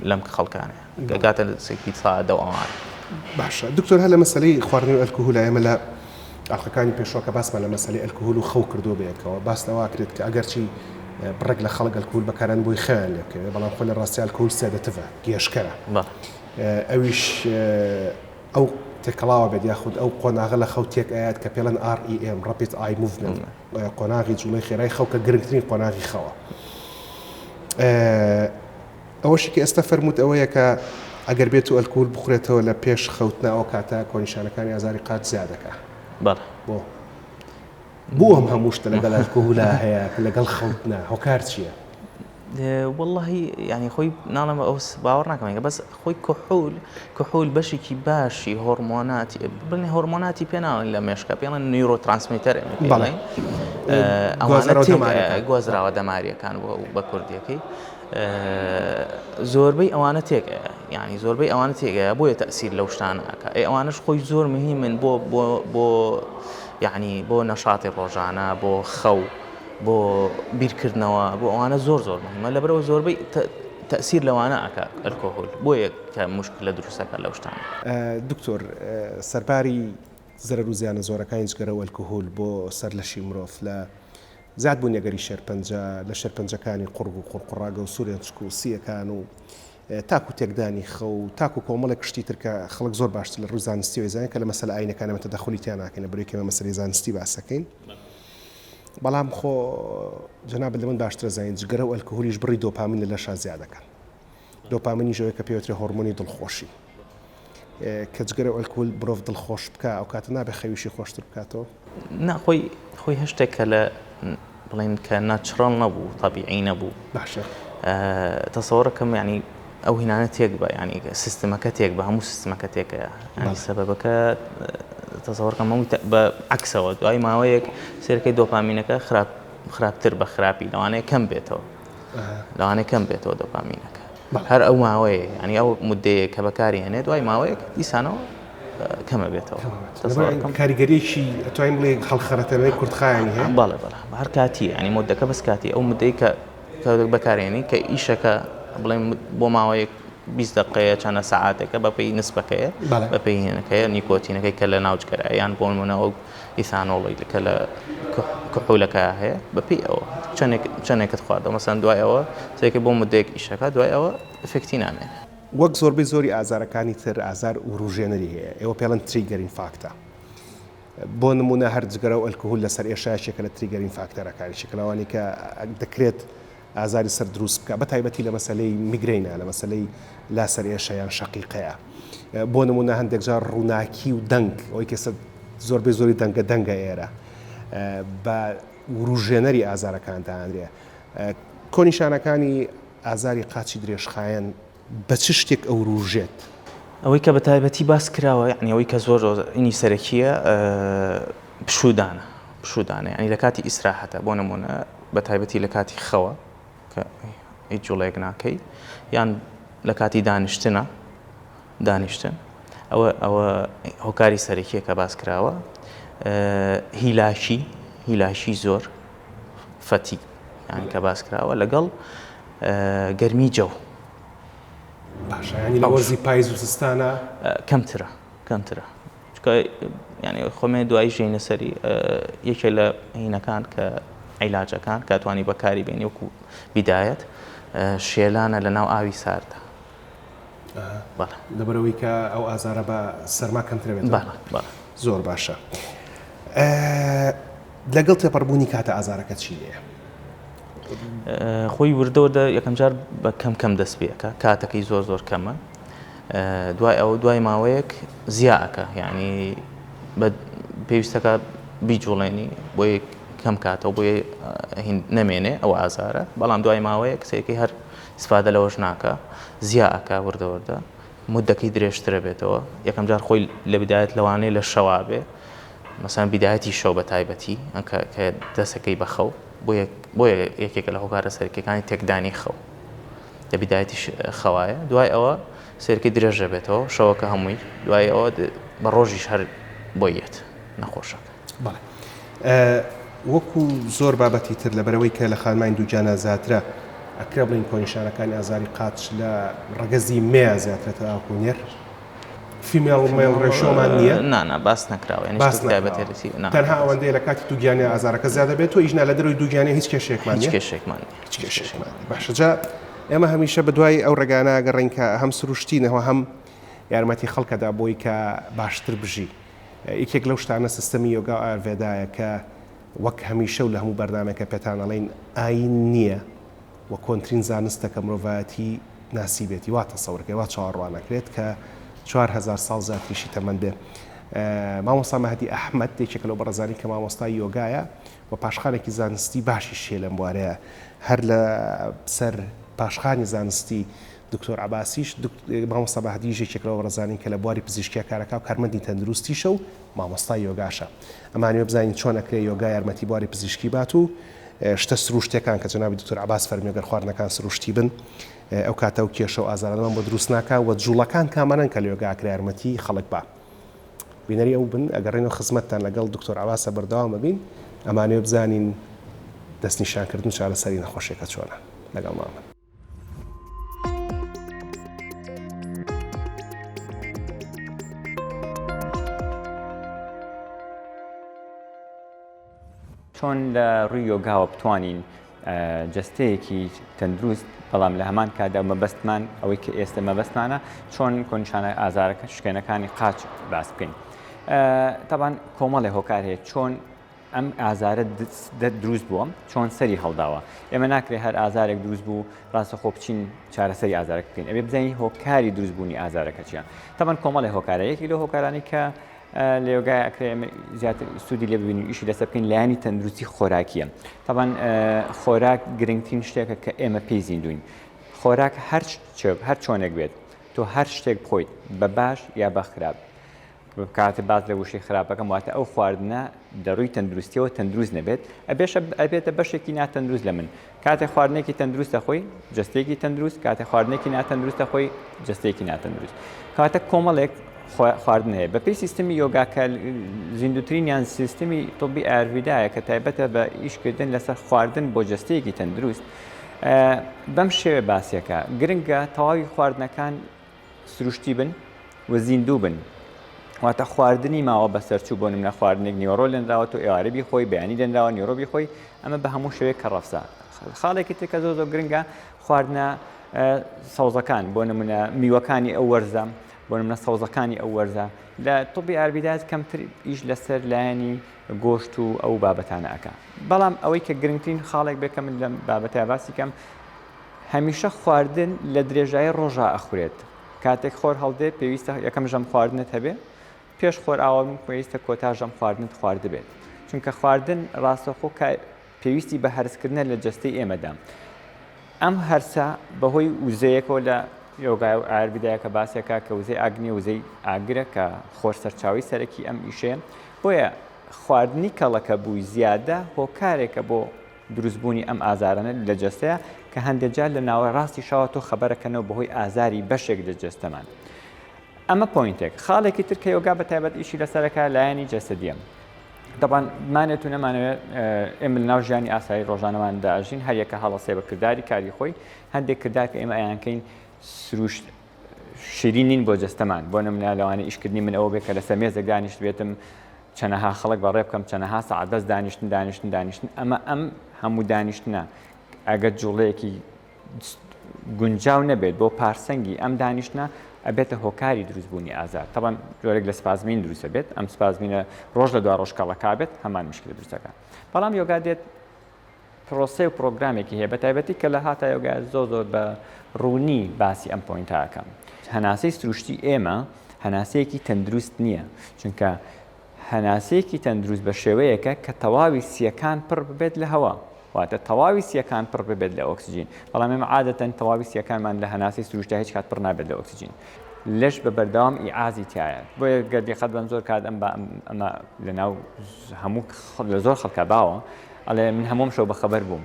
لەم خەڵکانەیە گاتە سێکی سعدە و ئەوان. باشە دکتۆر، هە لە مەسەلەی خواردن و ئەلکۆهۆل ئێمە لە ئاڵلقەکانی پێشوەکە باسمان لە مەسەلەی ئەلکۆهۆل و خەو کردو بێتەوە، باس لەوا کرێت کە ئەگەرچی بڕێک لە خەڵک ئەلکۆهۆل بەکاران بۆی خەیان لێکەوێت، بەڵام خۆ لە ڕاستی ئەلکۆهۆل سێدەتڤە گێشکەرە. ئەویش ئەو تێکەڵاوە بێت یاخود ئەو قۆناغە لە خەو تێک ئاات کە پێڵەن REM Rapid Eye Movement، قۆناغی جوڵەی خێرای خەو کە گرنگترین قۆناغی خەوە. ئەوەشی کە ئێستا فەرمووت ئەوەیە کە ئەگەر بێت و ئەلکۆهۆل بخورێتەوە لە پێش خەوتنەوە کاتە کۆنیشانەکانی ئازاری قات زیادەکە. بۆ ئەم هەموو شتە لەگەڵ ئەلکۆهۆلا هەیە لەگەڵ خەوتنە هۆکار چییە؟ واللهی ینی خۆی ناڵەمە ئەو باوەڕ ناکەمەکە بەس خۆی کحول بەشێکی باشی هۆرمۆناتی بڵێ هۆرمۆناتی پێناڵن لە مێشکە پێڵێن نیورۆترانسمیتەرێ گۆزراوە دەماریەکان بە کوردیەکەی زۆربەی ئەوانە تێکەیە، ینی زۆربەی ئەوانە تێگەیە بۆیە تەسیر لەو شتانەکە. ئەوانش خۆی زۆر مهمن بۆ یعنی بۆ نەشاتی ڕۆژانە، بۆ خەو، بۆ بیرکردنەوە، بۆ ئەوانە زۆر مهمە. لەبەرەوە زۆربەی تەسیر لەوانە ئەکا ئەلکۆهۆل بۆیە کە مشکلە دروستەکە لەو شتانە. دکتۆر، سەرباری زەرەر و زیانە زۆرەکانی جگەرە و ئەلکۆهۆل بۆ سەر لەشی مرۆڤ لە زیاد بوون یەگەری شێرپەنجە لە شێرپەنجەکانی قوڕگ و قوڕقڕاگە و سوورێن چک و سیەکان و تاکو تێکدانی خەو تاکو کۆمەڵێک کشتی ترکە خەڵک زۆر باشتر لە ڕووی زانستی وێزانین کە لە مەسەلە ئاینەکانەمە تەدەخولیتیان ناکەین بەڕێکەوە مەسەلەی زانستی باسەکەین. بەڵام خۆ جەناب لە من باشترە زانین جگەرە و ئەلکۆهۆلیش بڕی دۆپامین لە لەشە زیادەکەن. دۆپامینی ژەوەی کە پێوترێ هۆرمۆنی دڵخۆشی کە جگەرە و ئەلکۆهۆل مرۆڤ دڵخۆش بکە ئەو کاتە نابێ خەویشی خۆشتر بکاتەوە. خۆی هەشتێک کە لە بڵین کە ناچڕڵ نەبوو تەبیعی نەبوو. باشە تەسەوڕەکەم ینی ئەو هینانە تێک بە ینی سیستمەکە تێک بە هەموو سیستمەکە تێکەیە، ینی سەبەبەکە تەسەوڕەکەم بە عکسەوە دوای ماوەیەک سێرەکەی دۆپامینەکە خراپتر بە خراپی لەوانەیە کەم بێتەوە، لەوانەیە کەم بێتەوە دۆپامینەکە هەر ئەو ماوەیە، ینی ئەو مودەیە کە بەکاری هێنێت دوای ماوەیەک دیسانەوە کەمە بێتەوە. کاریگەریەکی ئەتوانین بڵێ خەڵخەرەتەوەی کورتخایانی هەیە؟ بەڵێ هەر کاتی ینی مودەکە بەس کاتی ئەو مودەی کە بەکارێنی کە ئیشەکە بڵێن بۆ ماوەیەک 20 دقەیە چەندە سەعاتێکە بەپێی نسبەکەیە بەپێی هێنەکەیە نیکۆتینەکەی کە لە ناوچکەرە یان بۆ نمونەوە ئیثانۆڵی کە لە کحولەکە هەیە بەپێی ئەوە چەندێکت خواردەوە مەسەن دوای ئەوە سێکە بۆ مودەیەک ئیشەکە دوای ئەوە ئفکتی نامێنێت. وەک زۆربەی زۆری ئازارەکانی تر ئازار و ڕوژێنەری هەیە ئێوە پێڵەن تریگەرین فاکتە. بۆ نمونە هەر جگەرە و ئەلکۆهۆل لەسەر ئێشایەکێکە لە تریگەرین فاکتەرەکانی شکلەوانی کە دەکرێت ئازاری سەر دروست بکە بە تایبەتی لە مەسەلەی میگرینە لە مەسەلەی لاسەر ئێشەیان شەقیقەیە. بۆ نمونە هەندێک جار ڕووناکی و دەنگ ئەوەی کە زۆربەی زۆری دەنگە ئێرە بە ڕوژێنەری ئازارەکان داهاندرێ. کۆنیشانەکانی ئازاری قاچی درێژخایەن بە چ شتێک ئەو ڕوژێت؟ ئەوەی کە بە تایبەتی باس کراوە یعنی ئەوەی کە زۆر ئینی سەرەکیە پشودانە ینی لە کاتی ئیسراحەتە بۆ نمونە بە تایبەتی لە کاتی خەوە کە هیچ جوڵەیەک ناکەی یان لە کاتی دانیشتن ئەوە هۆکاری سەرەکیە کە باس کراوە. هیلاشی زۆر فەتی یان کە باس کراوە لەگەڵ گەرمی جەو. باشە ینی لە وەرزی پاییز و زستانە کەمترە ینی خۆمێ دوای ژینە سەری یەکێ لە هینەکان کە عیلاجەکان کە توانی بەکاری بێنی وەکو بیدایەت شێلانە لە ناو ئاوی ساردە لەبەرەوەی کە ئەو ئازارە بە سەرما کەمترە بێت. زۆر باشە. لەگەڵ تێپەڕبوونی کاتە ئازارەکە چی لێیە؟ خۆی وردەوەدا یەکەم جار بە کەم دەست پێەکە کاتەکەی زۆر کەمە دوای ئەوە دوای ماوەیەک زیاکە یعنی پێویستەکە بیجوڵێنی بۆ کەم کاتەوە بۆ نەمێنێ ئەو ئازارە بەڵام دوای ماوەیەک سێکەی هەر استفادە لەوەش ناکە زیاکە وردەوەدا مودەکەی درێژترە بێتەوە. یەکەم جار خۆی لە بدایەت لەوانەیە لە شەوا بێ مەسەن بدایەتی شەو بە تایبەتی کە دەسەکەی بەخەو بۆ یەکێکە لە هۆکارە سەرکیەکانی تێکدانی خەو لە بیدایەتیش خەوایە دوای ئەوە سێرکەی درێژە بێتەوە شەوەکە هەمووی دوای ئەوە بە ڕۆژیش هەر بۆیەت نەخۆشەکە. وەکو زۆر بابەتی تر لەبەرەوەی کە لە خانمانی دووجانە زیاترە ئەکرا بڵین کۆنیشانەکانی ئازاری قاچ لە ڕەگەزی مێ زیاترێتە ئاکوونێر فیمێڵ مێڵ ڕێشۆمان نییە نانا باس نەکراوە تەنها ئەوەندەیە لە کاتی دووگیانی ئازارەکە زیادە بێت و ئیژنا لە دەروی دووگیانە هیچ کێشێکمان کێشێکمان باشەجا ئێمە هەمیشە بەدوای ئەو ڕێگانە گەڕین کە هەم سروشتینەوە هەم یارمەتی خەڵکەدا بۆی کە باشتر بژی یەکێک لەو شتانە سیستەمی یۆگا و ئایورڤێدایە کە وەک هەمیشە و لە هەموو بەردامێکە پێتان ئەڵێن ئاین نییە و کۆنترین زانستە کە مرۆڤایەتی ناسیبێتی وا تەسەوڕەکەی وا چاوەڕوانەکرێت کە 4000 ساڵ زیاتریشی تەمەن بێ. مامۆستا مەهدی ئەحمەد یەکێک لەو بەڕێزانی کە مامۆستای یۆگایە و پاشخانێکی زانستی باشی شێ لەم بوارەیە هەر لە سەر پاشخانی زانستی دکتۆر عباسیش مامۆستا مەهدی یەکێک لەو بەڕێزانی کە لە بواری پزیشکیە کارەکە و کارمەندی تەندروستیشە و مامۆستای یۆگاشە ئەمانوێ بزانین چۆن ئەکرێ یۆگا یارمەتی بواری پزیشکی بات و شتە سروشتەکان کە جەنابی دکتۆر عباس فەرمی ئەگەر خواردنەکان سروشتی بن ئەو کاتە و کێشە و ئازارەمان بۆ دروست ناکە و جوڵەکان کامەرن کە لە یۆگاکرا یارمەتی خەڵک با بینەری ئەو بن ئەگەڕێنەوە خزمەتتان لەگەڵ دکتۆر عباسە بەردەوام ببین ئەمانوێ بزانین دەستنیشانکردن چارەسەری نەخۆشیەکە چۆنە لەگەڵ مامن. چۆن لە ڕووی یۆگاوە بتوانین جەستەیەکی تەندروست بەڵام لە هەمان کادا مەبەستمان ئەوەی کە ئێستا مەبەستمانە چۆن کۆنیشانە ئازارەکە شوێنەکانی قاچ باس بکەین. تاوان کۆمەڵی هۆکار هەیە چۆن ئەم ئازارە دروست بووە چۆن سەری هەڵداوە ئێمە ناکرێت هەر ئازارێک دروست بوو ڕاستەخۆ بچین چارەسەری ئازارەکە بکەین ئەبێ بزانین هۆکاری دروستبوونی ئازارەکە چییە. تاوان کۆمەڵی هۆکارەیەکی لە هۆکارانی کە لە یۆگای ئەکرێ زیاتر سوودی لێ ببینین ئیشی لەسەر بکەین لایانی تەندروستی خۆراکیە. تاوان خۆراک گرنگترین شتێکە کە ئێمە پێی زیندوین. خۆراک هەر چۆنێک بێت تۆ هەر شتێک بخۆیت بە باش یا بە خراپ کاتێ باز لە وشەی خراپەکەم واتە ئەو خواردنە دەڕووی تەندروستیەوە تەندروست نەبێت ئەبێتە بەشێکی ناتەندروست لە من. کاتێ خواردنێکی تەندروستە خۆی جەستێکی تەندروست کاتێ خواردنێکی ناتەندروستە خۆی جەستێکی ناتەندروست کاتە کۆمەڵێک خواردن هەیە بەپێی سیستمی یۆگاکە زیندوترین یان سیستمی تۆبی ئایورڤێدایە کە تایبەتە بە ئیشکردن لەسەر خواردن بۆ جەستەیەکی تەندروست بەم شێوێ باسیەکە گرنگە تەواوی خواردنەکان سروشتی بن و زیندوو بن واتە خواردنی ماوە بەسەرچوو بۆ نمونە خواردنێک نیۆڕۆ لێنراوە تۆ ئێوارەبی خۆی بەیانی دێنراوە نیۆڕۆبی خۆی ئەمە بە هەموو شوێک کە ڕەفسا خاڵێکی ترکە زۆر گرنگە خواردنە سەوزەکان بۆ نمونە میوەکانی ئەو وەرزە بۆ نمونە سەوزەکانی ئەو وەرزە لە تۆبی ئایورڤێدا کەمتر ئیش لەسەر لایەنی گۆشت و ئەو بابەتانە ئەکا. بەڵام ئەوەی کە گرنگترین خاڵێک بێکە من لەم بابەتە باسی کەم هەمیشە خواردن لە درێژایی ڕۆژە ئەخورێت. کاتێک خۆر هەڵدێت پێویستە یەکەم ژەم خواردنت هەبێ پێش خۆر ئاوم پێویستە کۆتا ژەم خواردنت خوارد بێت. چونکە خواردن ڕاستەخۆ پێویستی بە هەرسکردنە لە جەستەی ئێمەدا. ئەم هەرسە بەهۆی وزەیەکەوە لە یۆگای و ئایورڤێدایە کە باسێکە کە وزەی ئاگنیە وزەی ئاگرە کە خۆر سەرچاوی سەرەکی ئەم ئیشەیە بۆیە خواردنی کەڵەکە بووی زیادە هۆکارێکە بۆ دروستبوونی ئەم ئازارانە لە جەستەیە کە هەندێک جار لە ناوە ڕاستی شاوە تۆ خەبەرەکەنەوە بەهۆی ئازاری بەشێک لە جەستەمان. ئەمە پۆینتێک خاڵێکی تر کە یۆگا بەتایبەت ئیشی لەسەرەکە لایەنی جەسەدیە. دەبان مانێت و نەمانەوێت ئێمە ناو ژیانی ئاسایی ڕۆژانەماندا ئەژین هەر یەکە هەڵەسێ بە کردداری کاری خۆی هەندێک کردار کە ئێمە ئەیانکەین سروشت شیرینین بۆ جەستەمان بۆ نمونە لەوانە ئیشکردنی من ئەوە بێت کە لەسەر مێزێک دانیشت بێتم چەنەها خەڵک بەڕێ بکەم چەنەها سەعات بەس دانیشتن ئەمە ئەم هەموو دانیشتنە ئەگەر جوڵەیەکی گونجاو نەبێت بۆ پارسەنگی ئەم دانیشتنە ئەبێتە هۆکاری دروستبوونی ئازار. تەبەن جۆرێک لە سپازمین دروستە بێت ئەم سپازمینە ڕۆژ لە دو ڕۆژکەڵەکا بێت هەمان مشکلە دروستەکە. بەڵام یۆگا دێت پرۆسە و پرۆگرامێکی هەیە بەتایبەتی کە لە هاتە یۆگا زۆر بە ڕوونی باسی ئەم پۆینتاکەم. هەناسەی سروشتی ئێمە هەناسەیەکی تەندروست نییە چونکە هەناسەیەکی تەندروست بە شێوەیەکە کە تەواوی سیەکان پڕ ببێت لە هەوا واتە تەواوی سیەکان پڕ ببێت لە ئۆکسجین. بەڵام ئێمە عادەتەن تەواوی سیەکانمان لە هەناسەی سروشتی هیچ کات پڕ نابێت لە ئۆکسجین. لەش بە بەردەوام ئیعازی تایە بۆیە گەردیقەت بەم زۆر کات ئەمە لەناو هەموو لە زۆر خەڵکە باوە ئەڵێ من هەموم شەو بەخەبەر بووم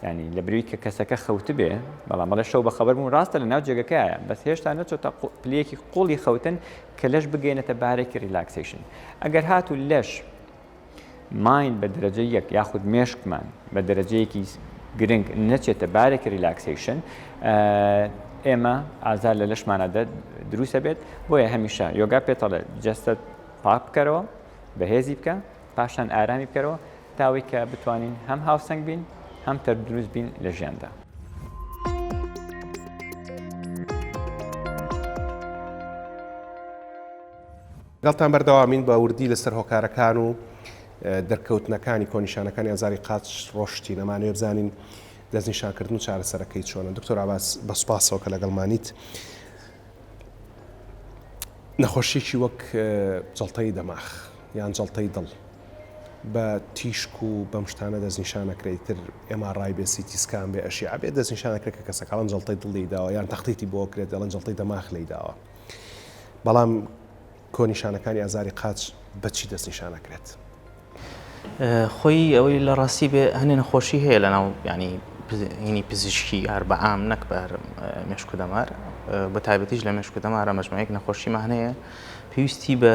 ینی لە بروی کە کەسەکە خەوت بێ بەڵام بەڵێ شەو بە خەبەر بوون ڕاستە لە ناو جێگەکەیە بەس هێشتا نەچۆتە پلەیەکی قوڵی خەوتن کە لەش بگەینێتە بارێکی ریلاکسیشن ئەگەر هاتو لەش ماین بە دەرەجە یەک یاخود مێشکمان بە دەرەجەیەکی گرنگ نەچێتە بارێکی ریلاکسیشن ئێمە ئازار لە لەشمانەدا دروستە بێت بۆیە هەمیشە یۆگا پێتەڵێ جەستت پاک بکەرەوە بەهێزی بکە پاشان ئارامی بکەرەوە تاوەی کە بتوانین هەم هاوسەنگ بین هەم تەر دروست بین لە ژیاندا. گەڵتان بەردەوامین بە وردی لەسەر هۆکارەکان و دەرکەوتنەکانی کۆنیشانەکانی ئازاری قاچ ڕۆشتی نەمانوێ بزانین دەستنیشانکردن و چارەسەرەکەی چۆنە. دکتۆر عباس بە سوپاسەوە کە لەگەڵمانیت. نەخۆشیێکی وەک جەڵتەی دەماغ یان جەڵتەی دڵ بە تیشک و بەم شتانە دەستنیشانەکرێتتر MRI بێ CT سکان بێ ئەشیع بێ دەستنیشانەکرێت کە کەسەکەڵەن جەڵتەی دڵی داوە یان تەختیتی بۆ کرێت دەڵەن جەڵتەی دەماغ لی داوە. بەڵام کۆنیشانەکانی ئازاری قاچ بەچی دەستنیشانەکرێت؟ خۆی ئەوەی لە ڕاستی بێ هەنێ نەخۆشی هەیە لەناو ینی هینی پزیشکی هەر بە عام نەک بە مێشک و دەمار بە تایبەتیش لە مێشک و دەمارە مەجموعەیەک نەخۆشیمان هەیە پێویستی بە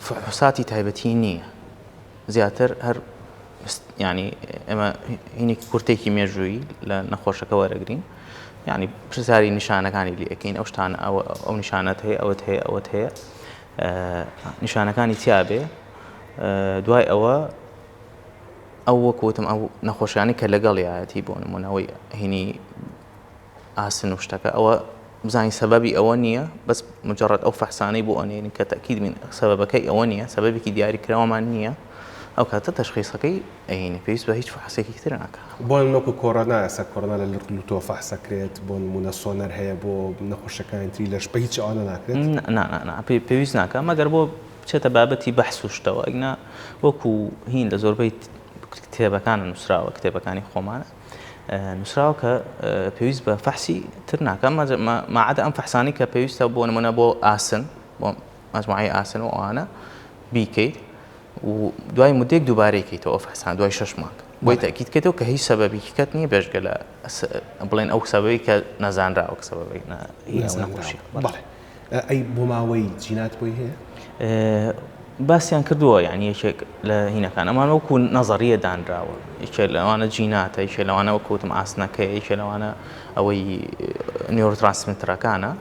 فحوساتی تایبەتی نییە زیاتر هەر ینی ئێمە هینێکی کورتێکی مێژووی لە نەخۆشەکە وەرەگرین ینی پرسیاری نیشانەکانی لەکەین ئەو شتانە ئەو نیشانەت هەیە ئەوەت هەیە نیشانەکانی تیابێ دوای ئەوە ئەو وەکوتم ئەو نەخۆشیانی کە لەگەڵ یایەتی بۆ نمونەوەی هینی ئاسن و شتەکە ئەوە بزانین سەبەبی ئەوە نییە بەس مجرد ئەو فەحسانەی بۆ ئەنێنین کە تەکید بین سەبەبەکەی ئەوە نییە سەبەبێکی دیاریکراوەمان نییە ئەو کاتە تەشخیصەکەی ئەینی پێویست بە هیچ فەحسێکی تر ناکە. بۆ نوەکو کۆڕۆنا ئەسا کۆڕۆنا لە لوتۆ فەحسەکرێت بۆ نمونە سۆنەر هەیە بۆ نەخۆشەکانی تری لەش بە هیچ ئەوانە ناکرێت پێویست ناکە مەگەر بۆ بچێتە بابەتی بەحس و شتەوە ئەگنا وەکو هین لە زۆربەی کتێبەکانە نووسراوە کتێبەکانی خۆمانە نووسراوە کە پێویست بە فەحسی تر ناکە ماعادە ئەم فەحسانی کە پێویستە بۆ نمونە بۆ ئاسن بۆ مەجموعەی ئاسن و ئەوانە بیکەیت و دوای مدێک دووبارەیەکەیتەوە فەحسان دوای 6 مانگ بۆی تەکید کردەوە کە هیچ سەبەبێکی کەت نییە بێژگە لە بڵێن ئەو سەبەبی کە نەزانراوە کە سەبەبی نەخۆشی. ئەی بۆ ماوەی جینات بۆی هەیە؟ باسییان کردووە یعنی یەکێک لە هینەکان ئەمان وەکو نەزەریە دانراوە یەکێ لەوانە جیناتە یەکێ لەوانە وەکوتم ئاسنەکەی یەکێ لەوانە ئەوەی نیۆرۆترانسمیتەرەکانە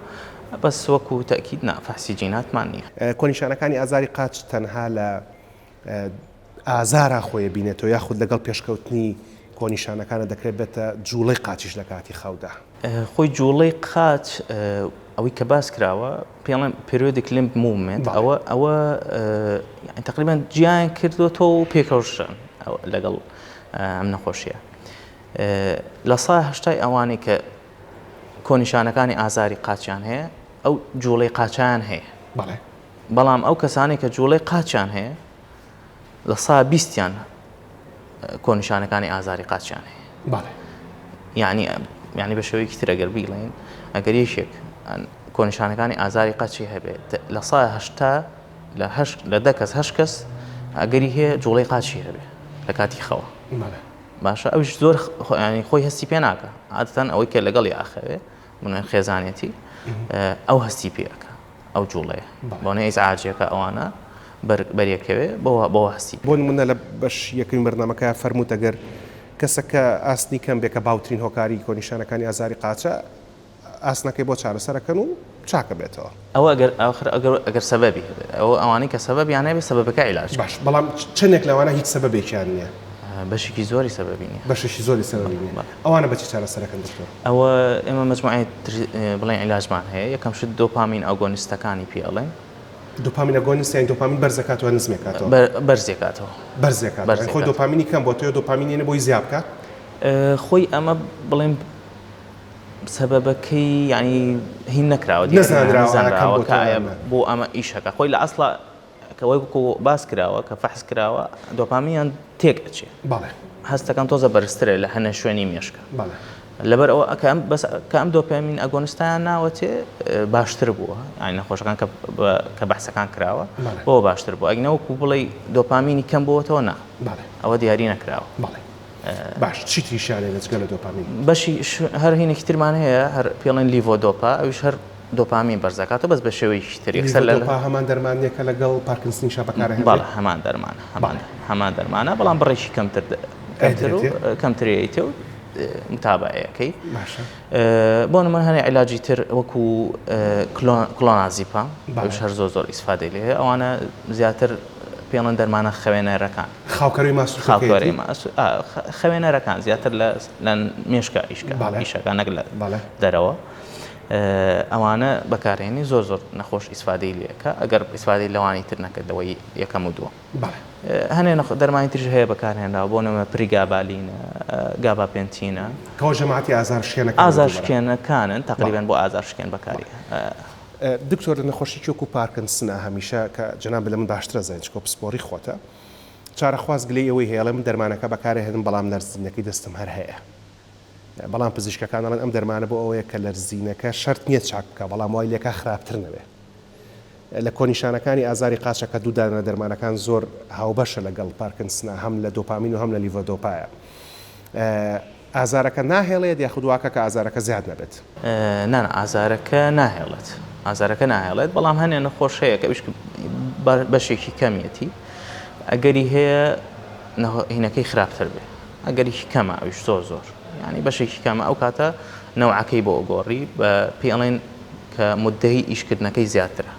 بەس وەکو تەکید فەحسی جیناتمان نییە. کۆنیشانەکانی ئازاری قاچ تەنها لە ئازارە خۆیە بینێتەوە یاخود لەگەڵ پێشکەوتنی کۆنیشانەکانە دەکرێت بێتە جوڵەی قاچیش لە کاتی خەودا. خۆی جوڵەی قاچ ئەوەی کە باس کراوە پێڵێن periodic limb movement ئەوە تقریبان گیان کردوەوە و پێکەوشن لەگەڵ ئەم نەخۆشیە لە سای هەشتای ئەوانەی کە کۆنیشانەکانی ئازاری قاچیان هەیە ئەو جوڵەی قاچیان هەیە بەڵام ئەو کەسانی کە جوڵەی قاچیان هەیە لە سای 20یان کۆنیشانەکانی ئازاری قاچیان هەیە یعنی بە شێوەیەکی تر ئەگەر بیڵێن ئەگەر یەکێک کۆنیشانەکانی ئازاری قاچی هەبێت لە سای هەشتا لە 10 کەس 8 کەس ئەگەری هەیە جوڵەی قاچی هەبێت لە کاتی خەوە باشە ئەوش زۆر خۆی هەستی پێ ناکە عادەتەن ئەوەی کە لەگەڵ ئاخەوێ من خێزانێتی ئەو هەستی پێەکە ئەو جوڵەیە بۆنە ئیزعاجەکە ئەوانە بەریەکەوێ بۆ هەستی بۆ نمونە لە بەش یەکەمی بەرنامەکە فەرمووت ئەگەر کەسەکە ئاسنی کەم بێ کە باوترین هۆکاری کۆنیشانەکانی ئازاری قاچە ئاسنەکەی بۆ چارەسەرەکەن و چاکە بێتەوە ئەوە ئەگەر سەبەبی هەبێت ئەوانەی کە سەبەبیان هەبێت سەبەبەکە عیلاج باش بەڵام چندێک لەوانە هیچ سەبەبێکیان نییە بەشێکی زۆری سەبەبی نییە بەشێکی زۆری سەبەبی نییە ئەوانە بەچی چارەسەرەکەن دکتۆر ئەوە ئێمە مەجموعەی بڵێن عیلاجمان هەیە یەکەم شت دۆپامین ئاگۆنیستەکانی پێڵێن دوپامین ئەگۆنیست یان دوپامین بەرزەکاتەوە نزمێکاتەوە بەرزێکاتەوە خۆی دوپامینی کەم بۆ تۆ دوپامینێنە بۆی زیاد بکات خۆی ئەمە بڵێن سەبەبەکەی ینی هین نەکراوە نەزانراوە بۆ ئەمە ئیشەکە خۆی لە ئەسڵا کەوەی باس کراوە کە فەحس کراوە دۆپامیان تێک ئەچێ هەستەکان تۆزە بەرزترە لە هەنە شوێنی مێشکە لەبەر ئەوە کە ئەم دۆپامین ئەگۆنستیان ناوەتێ باشتر بووە یعنی نەخۆشەکان کە بەحسەکان کراوە بۆ باشتر بوو ئەگنەوەکو بڵێ دۆپامینی کەم بووەتەوە نا ئەوە دیاری نەکراوە باش چیتی شانێ لەجگە لە دۆپامین بەشی هەر هینێکی ترمان هەیە هەر پێڵێن لیڤۆدۆپا ئەوش هەر دۆپامین بەرزەکاتەوە بەس بە شێوەیەکی تر یەکسەر لە هەمان دەرمانێکە لەگەڵ پارکنسنیشە بەکارهێنێت بەڵێ هەمان دەرمانە هەمان دەرمانە بەڵام بڕێکی کەمترێتێ و متابعەکەی باشە بۆ نمونە هەنێ عیلاجی تر وەکو کلۆنازیپام ئەوش هەر زۆر ئیسفادەی لێ هەیە ئەوانە زیاتر پێڵەن دەرمانە خەوێنەرەکان خاوکەروی خاوکەری خەوێنەرەکان زیاتر لە مێشکە ئیشەکان نەک لە دەرەوە ئەوانە بەکارهێنی زۆر نەخۆش ئیسفادەی لێکە ئەگەر ئیسفادەی لەوانی تر نەکردەوەی یەکەم و دووە هەنێ دەرمانی ترش هەیە بەکارهێنراوە بۆ نەمە پریگابالینە گاباپێنتینە کەەوە ژەماعەتی ئازارشکێنەکانن تقریبان بۆ ئازارشکێن بەکاری دکتۆر لە نەخۆشی چۆک و پارکنسنە هەمیشە کە جەناب لە من باشترە زانین چکۆ پسپۆری خۆتە چارەخواست گلەی ئەوەی هێڵە من دەرمانەکە بەکارهێنم بەڵام لەرزینەکەی دەستم هەر هەیە بەڵام پزیشکەکان دەڵێن ئەم دەرمانە بۆ ئەوەیە کە لەرزینەکە شەرت نییە چاک بکە بەڵام وای لێکە خراپتر نەبێ لە کۆنیشانەکانی ئازاری قاچەکە دوودانە دەرمانەکان زۆر هاوبەشە لەگەڵ پارکنسنە هەم لە دۆپامین و هەم لە لیڤۆدۆپایە ئازارەکە ناهێڵێت یاخودواکە کە ئازارەکە زیاد نەبێت نان ئازارەکە ناهێڵێت بەڵام هەنێ نەخۆش هەیە کە بەشێکی کەمیەتی ئەگەری هەیە هینەکەی خراپتر بێ ئەگەریکی کەمە ئەوش زۆر ینی بەشێکی کەمە ئەو کاتە نەوعەکەی بۆ ئۆگۆڕی بە پێڵێن کە مدەی ئیشکردنەکەی زیاترە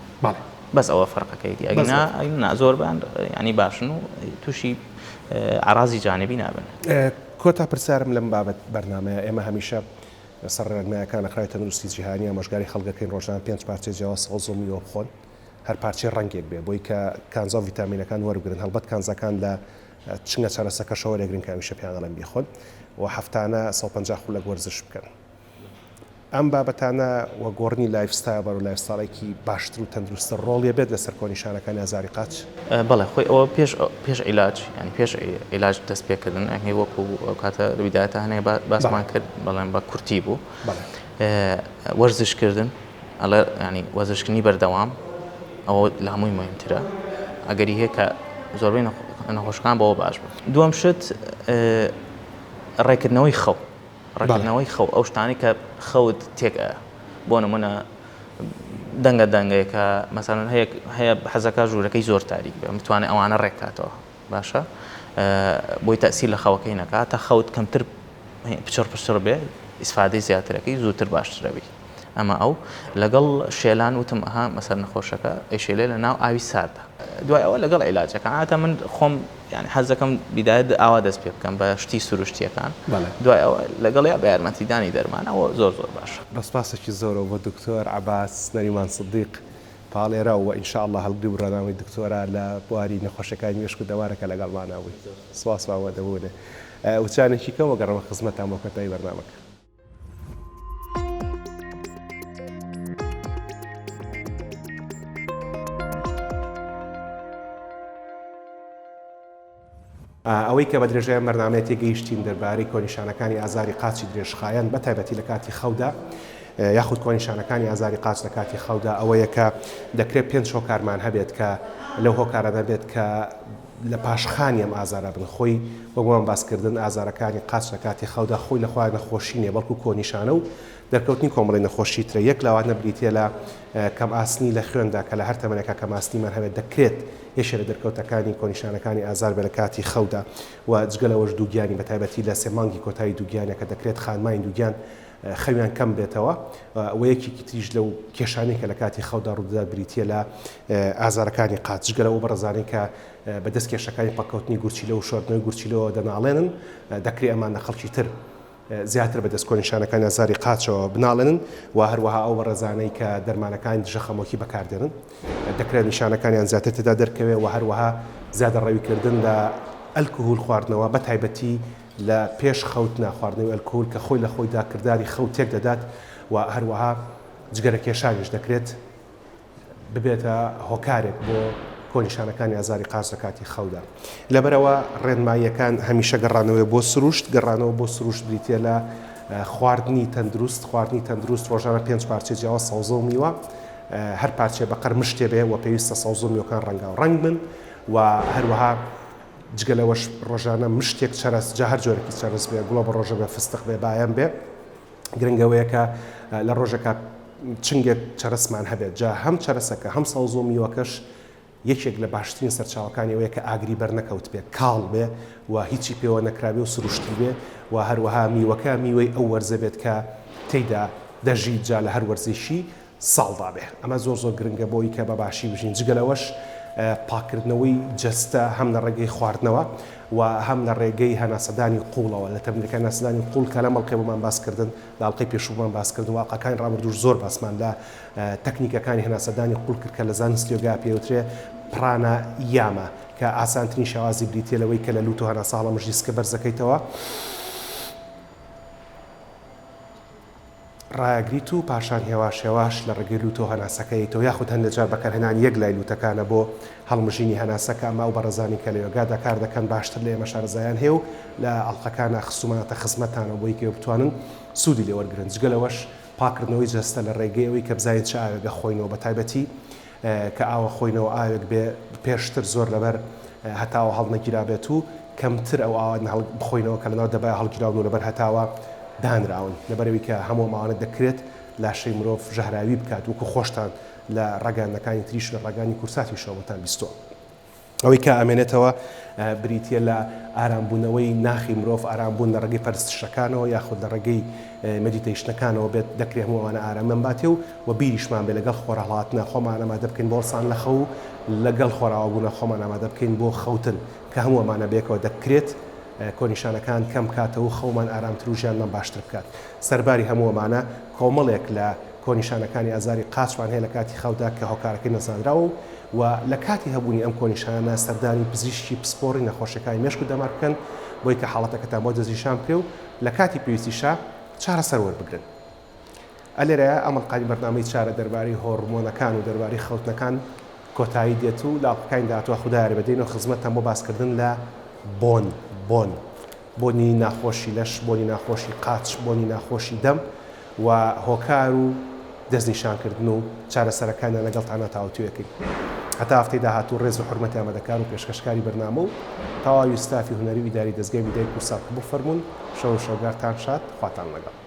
بەس ئەوە فەرقەکەی ئەگەنا زۆر بان ینی باشن و تووشی عرازی جانبی نابن کۆتا پرسیارم لەم بابەت بەرنامەیە ئێمە هەمیشە سەر ڕێگمایەکان لەخرای تەندروستی جیهانی ئامۆژگاری خەڵگەکەین ڕۆژان 5 پارچە جیاواز سەوزڵ میوە بخۆن هەر پارچەی ڕەنگێک بێ بۆی کە کانزا و ڤیتامینەکان وەرگرن هەڵبەت کانزەکان لە چنگە چارەسەکەشەوە لێگرن کە هەمیشە پیانەڵێن بیخۆن و هەفتانە 150 خولەک وەرزش بکەن ئەم بابەتانە وە گۆڕنی لایفستایل بەرەو لایفستایڵێکی باشتر و تەندروستە ڕۆڵیە بێت لەسەر کۆنیشانەکانی ئازاری قاچ بەڵێ خۆی ئەوە پێش عیلاج ینی پێش عیلاج دەست پێکردن ئەنگی وەکو ئەو کاتە لەویدایەتە هەنێ باسمان کرد بەڵێن بە کورتی بوو وەرزشکردن ئەڵێ ینی وەرزشکردنی بەردەوام ئەوە لە هەمووی مهمترە ئەگەری هەیە کە زۆربەی نەخۆشەکان بەوە باش بن دووەم شت ڕێکردنەوەی خەو ئەو شتانی کە خەوت تێکە بۆ نمونە دەنگەیەکە مەسەڵەن هەیە حەزەکە ژوورەکەی زۆر تاریک بێ متوانێت ئەوانە ڕێکاتەوە باشە بۆی تەسیل لە خەوەکەی نەکات تا خەوت کەمتر پچڕ بێ ئیسفادەی زیاترەکەی زووتر باشترەوی ئەمە ئەو لەگەڵ شێلان وتم ئەها مەسەر نەخۆشەکە ئەیشێلێ لە ناو ئاوی ساردە دوای ئەوە لەگەڵ عیلاجەکە ئاتە من خۆم ینی حەزەکەم بیدایەت ئاوا دەست پێ بکەم بە شتی سروشتیەکان دوای ئەوە لەگەڵ یا بە یارمەتیدانی دەرمانەوە زۆر باشە بەسپاسێکی زۆرەوە بۆ دکتۆر عەباس نەریمان سدیق پاڵێرە و ئینشاءالله هەڵگری و ڕێناوی دکتۆرە لە بواری نەخۆشەکانی مێشک و دەوارەکە لەگەڵماناوی سواس باوە دەبوونێ وچانێکی کەمە گەڕەمە خزمەتان بۆ کۆتایی بەرنامەکە ئەوەی کە بە درێژەیە بەرنامەیە تێگەیشتین دەربارەی کۆنیشانەکانی ئازاری قاچی درێژخایەن بە تایبەتی لە کاتی خەودا یاخود کۆنیشانەکانی ئازاری قاچ لە کاتی خەودا ئەوەیە کە دەکرێت 5 هۆکارمان هەبێت کە لەو هۆکارانە بێت کە لە پاشخانی ئەم ئازارە بن خۆی بۆمان باسکردن ئازارەکانی قاچ لە کاتی خەودا خۆی لە خوای نەخۆشی نیە بەڵکو کۆنیشانە و دەرکەوتنی کۆمەڵی نەخۆشی ترە یەک لاوانە بریتە لە کەم ئاسنی لە خوێندا کە لە هەر تەمەنێکە کەم ئاسنیمان هەبێت دەکرێت یەشێ لە دەرکەوتەکانی کۆنیشانەکانی ئازار بە لە کاتی خەودا و جگەلەوەش دووگیانی بە تایبەتی لە سێمانگی کۆتایی دووگیانە کە دەکرێت خانمای دووگیان خەویان کەم بێتەوە و یەکێکی تریش لەو کێشانەی کە لە کاتی خەودا ڕوودەدات بریتە لە ئازارەکانی قاچ جگەلەوە بەڕێزانەی کە بەدەست کێشەکانی پەکەوتنی گورچیلە و شۆردنەوەی گورچیلەوە دەناڵێنن دەکرێت ئەمان لە خەڵکی تر زیاتر بەدەست کۆنیشانەکانی ئازاری قاچەوە بناڵێنن و هەروەها ئەو بەڕێزانەی کە دەرمانەکانی دژە خەمۆکی بەکاردێنن دەکرێت نیشانەکانیان زیاتر تێدا دەرکەوێت و هەروەها زیادە ڕێویکردن لە ئەلکۆهۆل خواردنەوە بە تایبەتی لە پێش خەوت ناخواردنەوەی ئەلکۆهۆل کە خۆی لە خۆیدا کردداری خەوت تێک دەدات و هەروەها جگەرە کێشانیش دەکرێت ببێتە هۆکارێک بۆ کۆنیشانەکانی ئازاری قاچ لە کاتی خەودا لەبەرەوە ڕێنماییەکان هەمیشە گەڕانەوەی بۆ سروشت گەڕانەوە بۆ سروشت بریتە لە خواردنی تەندروست ڕۆژانە 5 پارچە جیاواز سەوزە و میوە هەر پارچێ بەقەر مشتێ بێ و پێویستە سەوزە و میوەکان ڕەنگا و ڕەنگ بن و هەروەها جگەلەوەش ڕۆژانە مشتێک چەرەس جا هەر جۆرەی چەرس بێ گوڵە بە ڕۆژە بە فستق بێ بایان بێ گرنگەوەیەکە لە ڕۆژەکە چنگێک چەرسمان هەبێت جا هەم چەرسەکە هەم سەوز و میوەکەش یەکێک لە باشترین سەرچاوەکانیەوەیە کە ئاگری بەرنەکەوت بێ کاڵ بێ و هیچی پێوە نەکراوێ و سروشتی بێ و هەروەها میوەکە میوەی ئەو وەرزە بێت کە تێیدا دەژیت جا لە هەر وەرزێشی ساڵدا بێ ئەمە زۆر زۆر گرنگە بۆی کە بە باشی بژین جگەلەوەش پاکردنەوەی جەستە هەم لە ڕێگەی خواردنەوە و هەم لە ڕێگەی هەناسەدانی قوڵەوە لە تەمرینەکانی هەناسەدانی قوڵ کە لە مەڵقێبمان باسکردن لە ئەڵقەی پێشوومان باسکردن و ئاقاکانی ڕابردوش زۆر باسمان لە تەکنیکەکانی هەناسەدانی قوڵ کرد کە لە زانستی یۆگا پێوترێ پرانە یامە کە ئاسانترین شێوازی بریتێ لەوەی کە لە لووت و هەناسە هەڵەمەش دیسکە بەرزەکەیتەوە ڕایگریت و پاشان هێواش هێواش لە ڕێگەی لووتۆ هەناسەکەیتەوە یاخود هەندە جار بەکارهێنان یەک لای لووتەکانە بۆ هەڵمژینی هەناسەکە ئەمە و بەڕێزانی کە لە یۆگادا کار دەکەن باشتر لە ئێمە شارەزایان هەیە و لە ئەڵقەکانە خسومانەتە خزمەتانە بۆی کە بتوانن سوودی لێ وەرگرن جگەلەوەش پاکردنەوەی جەستە لە ڕێگەی ئەوەی کە بزانین چه ئاوێگە خۆینەوە بە تایبەتی کە ئاوە خۆینەوە ئاوێک بێ پێشتر زۆر لەبەر هەتاوە هەڵنەگیرا بێت و کەمتر ئەو ئاوە بخۆینەوە کە لەناو دەبای هەڵگیراون و لەبەر هەتاوە دانراون لەبەرەوەی کە هەموو ماوانە دەکرێت لاشەی مرۆڤ ژەهراوی بکات وکو خۆشتان لە ڕگانەکانی تریش لە ڕگانی کورساتی شەوەتان بیستوە ئەوەی کە ئەمێنێتەوە بریتە لە ئارامبوونەوەی ناخی مرۆڤ ئارامبوون لە ڕێگەی پەرستشەکانەوە یاخود لە ڕێگەی مەدیتەیشنەکانەوە بێت دەکرێت هەمووانە ئارامەم باتێ و بیریشمان بێ لەگەڵ خۆراهڵاتنە خۆمان ئامادە بکەین بۆ ئەڵسان لە خەو لەگەڵ خۆراوەبوونە خۆمان ئامادە بکەین بۆ خەوتن کە هەمووەمانە بێکەوە دەکرێت کۆنیشانەکان کەم کاتەوە خەومان ئارامتر و ژیانمان باشتر بکات سەرباری هەمووەمانە کۆمەڵێک لە کۆنیشانەکانی ئازاری قاچمان هەیە لە کاتی خەودا کە هۆکارەکەی نەزانراوە و لە کاتی هەبوونی ئەم کۆنیشانە سەردانی پزیشکی پسپۆڕی نەخۆشیەکانی مێشک و دەمار بکەن بۆی کە حاڵەتەکەتان بۆ دەستنیشان بکرێ و لە کاتی پێویستیشە چارەسەر وەربگرن ئەلێرەیە ئەمەڵقانی بەرنامەی چارە دەربارەی هۆرمۆنەکان و دەربارەی خەوتنەکان کۆتایی دێت و لە ئاڵلقەکانی داهاتوە خوددایە بەدەینەوە خزمەتتان بۆ باسکردن لە بۆنی ناخۆشی لەش بۆنی ناخۆشی قاچ بۆنی ناخۆشی دەم و هۆکار و دەستنیشانکردن و چارەسەرەکانیان لەگەڵتانە تاوتوێکەکەین هەتا هەفتەی داهاتوو ڕێز و حورمەتی ئامادەکار و پێشکەشکاری بەرنامە و تەواوی ستافی هونەری و ئیداری دەستگای میدیای کورسات بفەرمونون شەو شەوگارتان شاد خواتان لەگەڵ